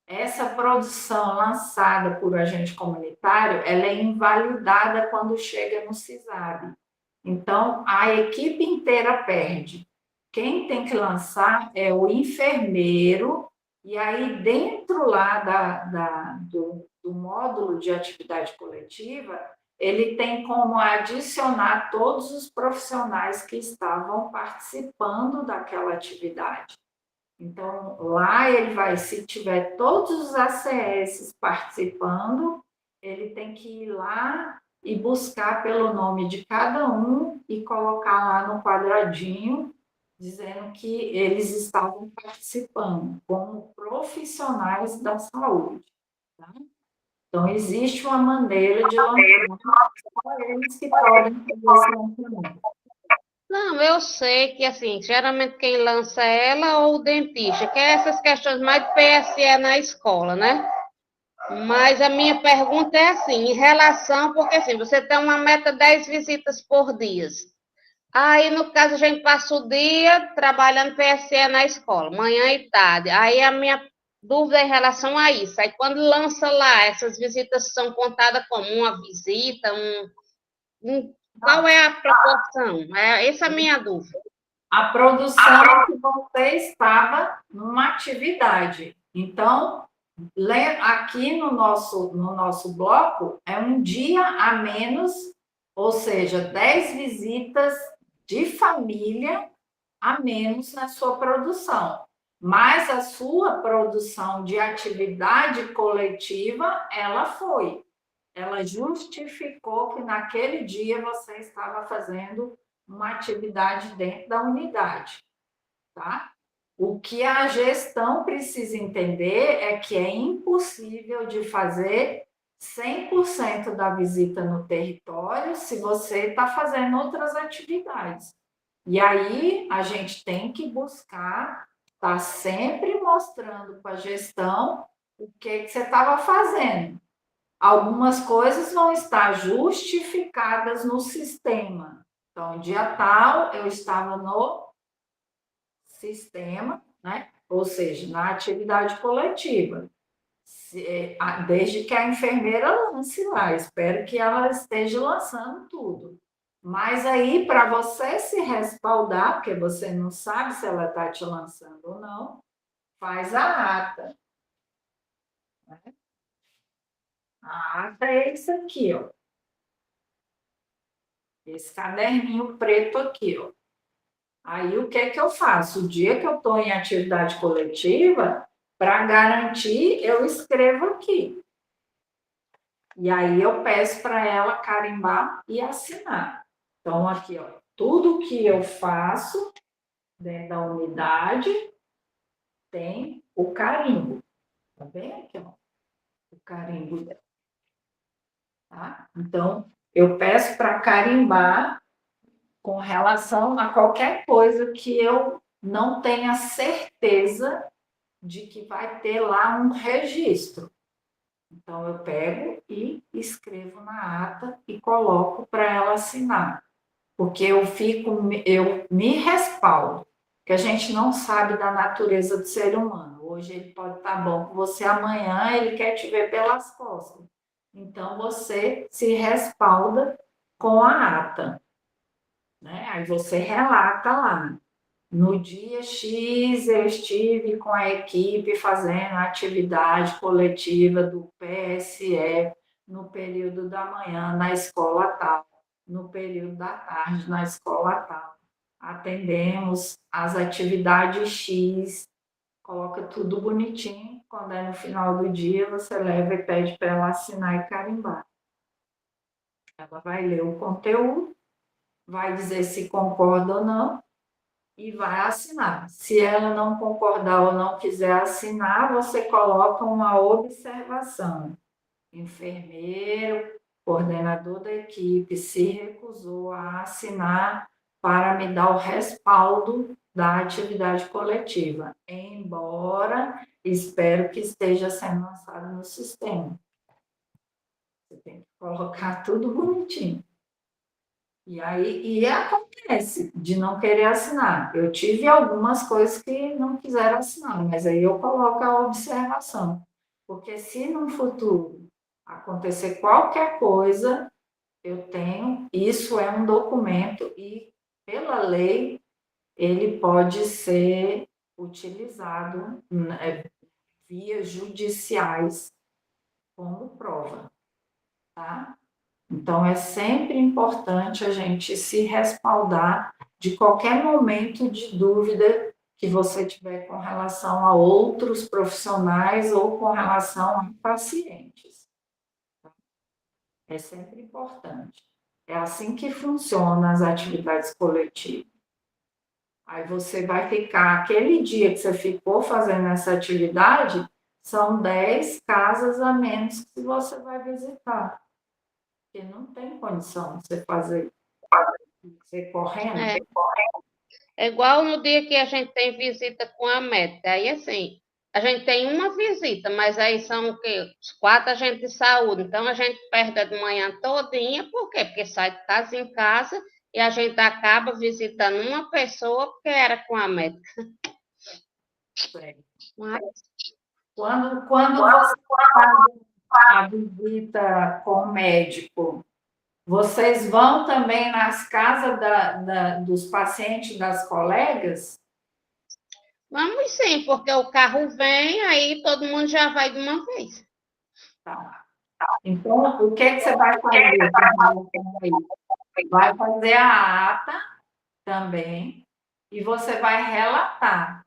Essa produção lançada por agente comunitário, ela é invalidada quando chega no CISAB. Então, a equipe inteira perde. Quem tem que lançar é o enfermeiro, e aí dentro lá do módulo de atividade coletiva, ele tem como adicionar todos os profissionais que estavam participando daquela atividade. Então, lá ele vai, se tiver todos os ACS participando, ele tem que ir lá e buscar pelo nome de cada um e colocar lá no quadradinho, dizendo que eles estavam participando como profissionais da saúde. Tá? Então, existe uma maneira de lançar, só eles que podem fazer esse lançamento. Não, eu sei que, assim, geralmente quem lança é ela ou o dentista, que é essas questões mais de PSE na escola, né? Mas a minha pergunta é assim, em relação, porque assim, você tem uma meta 10 visitas por dia. Aí, no caso, a gente passa o dia trabalhando PSE na escola, manhã e tarde. Aí a minha dúvida é em relação a isso. Aí quando lança lá, essas visitas são contadas como uma visita, qual é a proporção? Essa é a minha dúvida. A produção é que você estava numa atividade. Então, aqui no nosso bloco, é um dia a menos, ou seja, 10 visitas de família a menos na sua produção. Mas a sua produção de atividade coletiva, ela foi. Ela justificou que naquele dia você estava fazendo uma atividade dentro da unidade, tá? O que a gestão precisa entender é que é impossível de fazer 100% da visita no território se você está fazendo outras atividades. E aí a gente tem que buscar estar sempre mostrando para a gestão o que você estava fazendo. Algumas coisas vão estar justificadas no sistema. Então, dia tal, eu estava no sistema, né? Ou seja, na atividade coletiva. Desde que a enfermeira lance lá, espero que ela esteja lançando tudo. Mas aí, para você se respaldar, porque você não sabe se ela está te lançando ou não, faz a ata. A ata é isso aqui, ó. Esse caderninho preto aqui, ó. Aí, o que é que eu faço? O dia que eu estou em atividade coletiva, para garantir, eu escrevo aqui. E aí, eu peço para ela carimbar e assinar. Então, aqui, ó, tudo que eu faço dentro da unidade tem o carimbo. Tá bem aqui, ó, o carimbo dela. Tá? Então, eu peço para carimbar com relação a qualquer coisa que eu não tenha certeza de que vai ter lá um registro. Então, eu pego e escrevo na ata e coloco para ela assinar. Porque eu me respaldo, que a gente não sabe da natureza do ser humano. Hoje ele pode estar bom com você, amanhã ele quer te ver pelas costas. Então, você se respalda com a ata. Né? Aí você relata lá. No dia X, eu estive com a equipe fazendo a atividade coletiva do PSE no período da manhã na escola tal, no período da tarde na escola tal. atendemos as atividades X, coloca tudo bonitinho. Quando é no final do dia, você leva e pede para ela assinar e carimbar. Ela vai ler o conteúdo, vai dizer se concorda ou não e vai assinar. Se ela não concordar ou não quiser assinar, você coloca uma observação. Enfermeiro, coordenador da equipe, se recusou a assinar para me dar o respaldo da atividade coletiva, embora espero que esteja sendo lançado no sistema. Você tem que colocar tudo bonitinho. E acontece de não querer assinar. Eu tive algumas coisas que não quiseram assinar, mas aí eu coloco a observação. Porque se no futuro acontecer qualquer coisa, eu tenho, isso é um documento e, pela lei, ele pode ser utilizado via judiciais como prova, tá? Então, é sempre importante a gente se respaldar de qualquer momento de dúvida que você tiver com relação a outros profissionais ou com relação a pacientes. É sempre importante. É assim que funcionam as atividades coletivas. Aí você vai ficar, aquele dia que você ficou fazendo essa atividade, são 10 casas a menos que você vai visitar. Porque não tem condição de você fazer, você correndo. É igual no dia que a gente tem visita com a médica. Aí, assim, a gente tem uma visita, mas aí são o quê? Os 4 agentes de saúde. Então, a gente perde a de manhã todinha. Por quê? Porque sai de casa em casa e a gente acaba visitando uma pessoa porque era com a médica. Mas, Quando você faz a visita com o médico, vocês vão também nas casas dos pacientes das colegas? vamos sim, porque o carro vem, aí todo mundo já vai de uma vez. Tá. Então, o que é que você vai fazer? Vai fazer a ata também e você vai relatar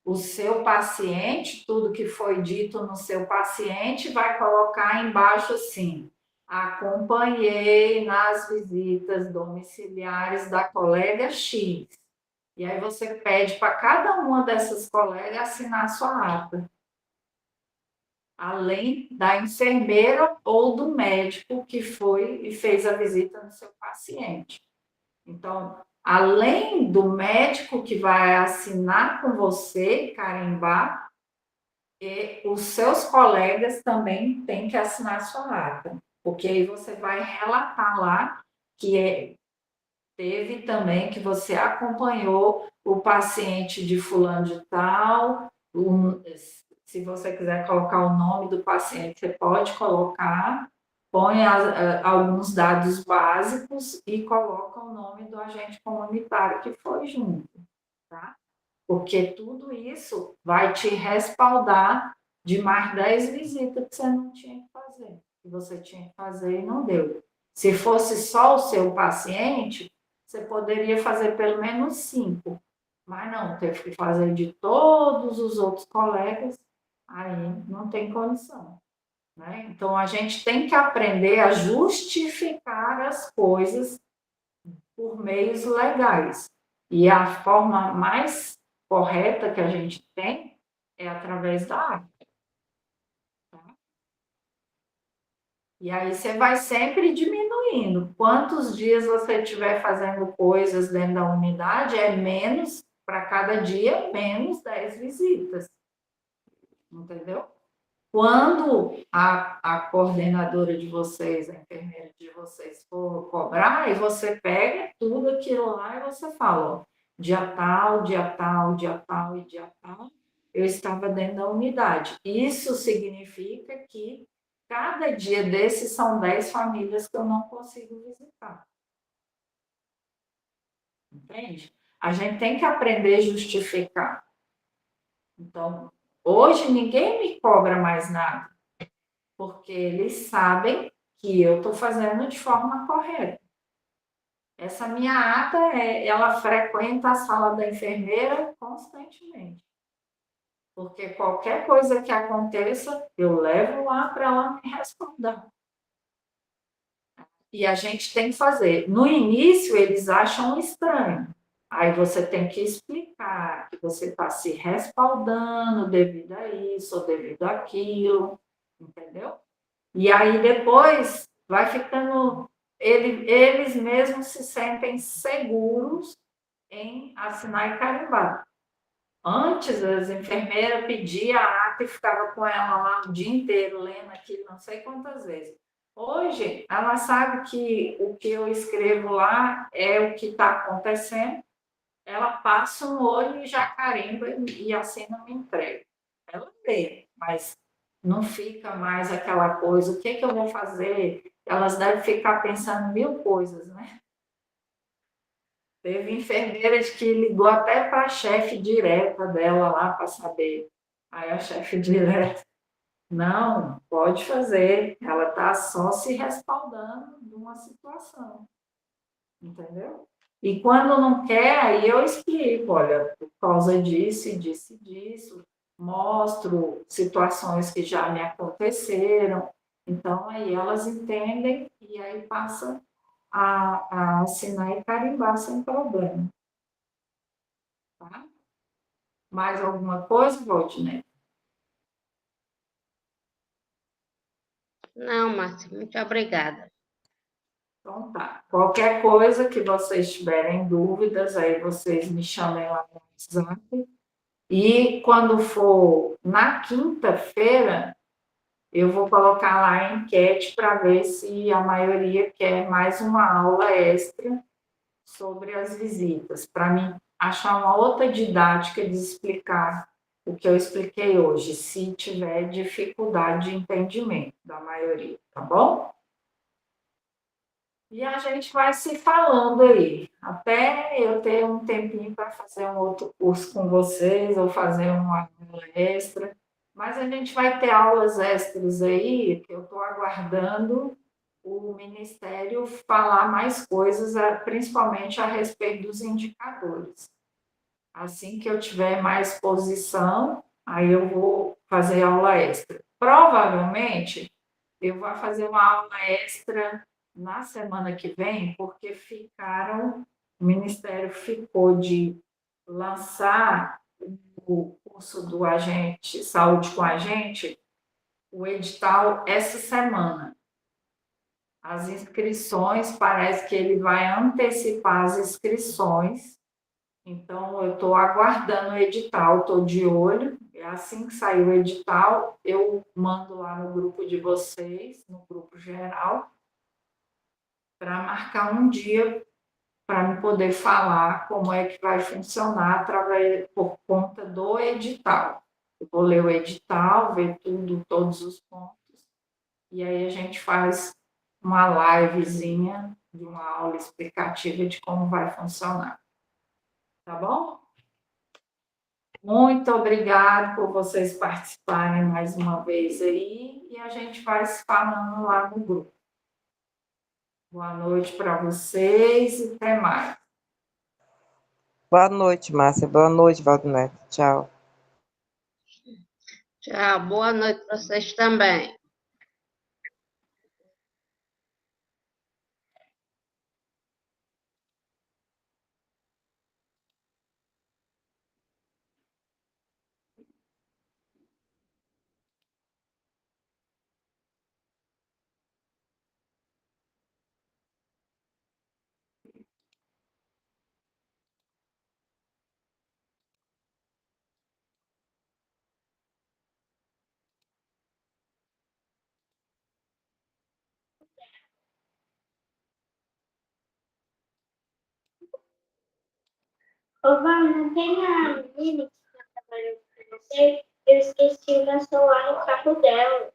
o seu paciente, tudo que foi dito no seu paciente, vai colocar embaixo assim: acompanhei nas visitas domiciliares da colega X. E aí você pede para cada uma dessas colegas assinar sua ata, além da enfermeira ou do médico que foi e fez a visita no seu paciente. Então, além do médico que vai assinar com você, carimbar, e os seus colegas também têm que assinar sua ata, porque aí você vai relatar lá que teve também que você acompanhou o paciente de fulano de tal. Se você quiser colocar o nome do paciente, você pode colocar, põe alguns dados básicos e coloca o nome do agente comunitário que foi junto, tá? Porque tudo isso vai te respaldar de mais 10 visitas que você não tinha que fazer, que você tinha que fazer e não deu. Se fosse só o seu paciente, você poderia fazer pelo menos 5, mas não, teve que fazer de todos os outros colegas, aí não tem condição, né? Então, a gente tem que aprender a justificar as coisas por meios legais. E a forma mais correta que a gente tem é através da arte. Tá? E aí você vai sempre diminuindo. Quantos dias você estiver fazendo coisas dentro da unidade, é menos, para cada dia, menos 10 visitas. Entendeu? Quando a coordenadora de vocês, a enfermeira de vocês for cobrar, e você pega tudo aquilo lá e você fala, ó, dia tal, dia tal, dia tal e dia tal, eu estava dentro da unidade. Isso significa que cada dia desses são 10 famílias que eu não consigo visitar. Entende? A gente tem que aprender a justificar. Então, hoje ninguém me cobra mais nada, porque eles sabem que eu estou fazendo de forma correta. Essa minha ata, ela frequenta a sala da enfermeira constantemente. Porque qualquer coisa que aconteça, eu levo lá para ela me responder. E a gente tem que fazer. No início, eles acham estranho. Aí você tem que explicar que você está se respaldando devido a isso ou devido àquilo, entendeu? E aí depois vai ficando, eles mesmos se sentem seguros em assinar e carimbar. Antes, as enfermeiras pediam a ata e ficava com ela lá o dia inteiro, lendo aquilo, não sei quantas vezes. Hoje, ela sabe que o que eu escrevo lá é o que está acontecendo, ela passa um olho e já carimba e assina me entrega. Ela lê, mas não fica mais aquela coisa, o que, que eu vou fazer? Elas devem ficar pensando mil coisas, né? Teve enfermeira que ligou até para a chefe direta dela lá para saber. Aí a chefe direta, não, pode fazer, ela está só se respaldando de uma situação, entendeu? E quando não quer, aí eu explico, olha, por causa disso, e disso, e disso, mostro situações que já me aconteceram, então aí elas entendem e aí passa a assinar e carimbar sem problema, tá? Mais alguma coisa, Valdinei? Não, Márcia, muito obrigada. Então tá. Qualquer coisa que vocês tiverem dúvidas, aí vocês me chamem lá no WhatsApp. E quando for na quinta-feira, eu vou colocar lá a enquete para ver se a maioria quer mais uma aula extra sobre as visitas, para mim achar uma outra didática de explicar o que eu expliquei hoje, se tiver dificuldade de entendimento da maioria, tá bom? E a gente vai se falando aí, até eu ter um tempinho para fazer um outro curso com vocês, ou fazer uma aula extra. Mas a gente vai ter aulas extras aí, que eu estou aguardando o Ministério falar mais coisas, principalmente a respeito dos indicadores. Assim que eu tiver mais posição, aí eu vou fazer aula extra. Provavelmente, eu vou fazer uma aula extra na semana que vem, porque o Ministério ficou de lançar o curso do agente, Saúde com a gente, o edital essa semana. As inscrições, parece que ele vai antecipar as inscrições, então eu estou aguardando o edital, estou de olho. Assim que sair o edital, eu mando lá no grupo de vocês, no grupo geral, para marcar um dia para me poder falar como é que vai funcionar por conta do edital. Eu vou ler o edital, ver tudo, todos os pontos, e aí a gente faz uma livezinha de uma aula explicativa de como vai funcionar. Tá bom? Muito obrigada por vocês participarem mais uma vez aí, e a gente vai se falando lá no grupo. Boa noite para vocês e até mais. Boa noite, Márcia. Boa noite, Valdinei. Tchau. Tchau, boa noite para vocês também. Ô, Val, não tem a menina que está trabalhando com você? Eu esqueci o meu celular no carro dela.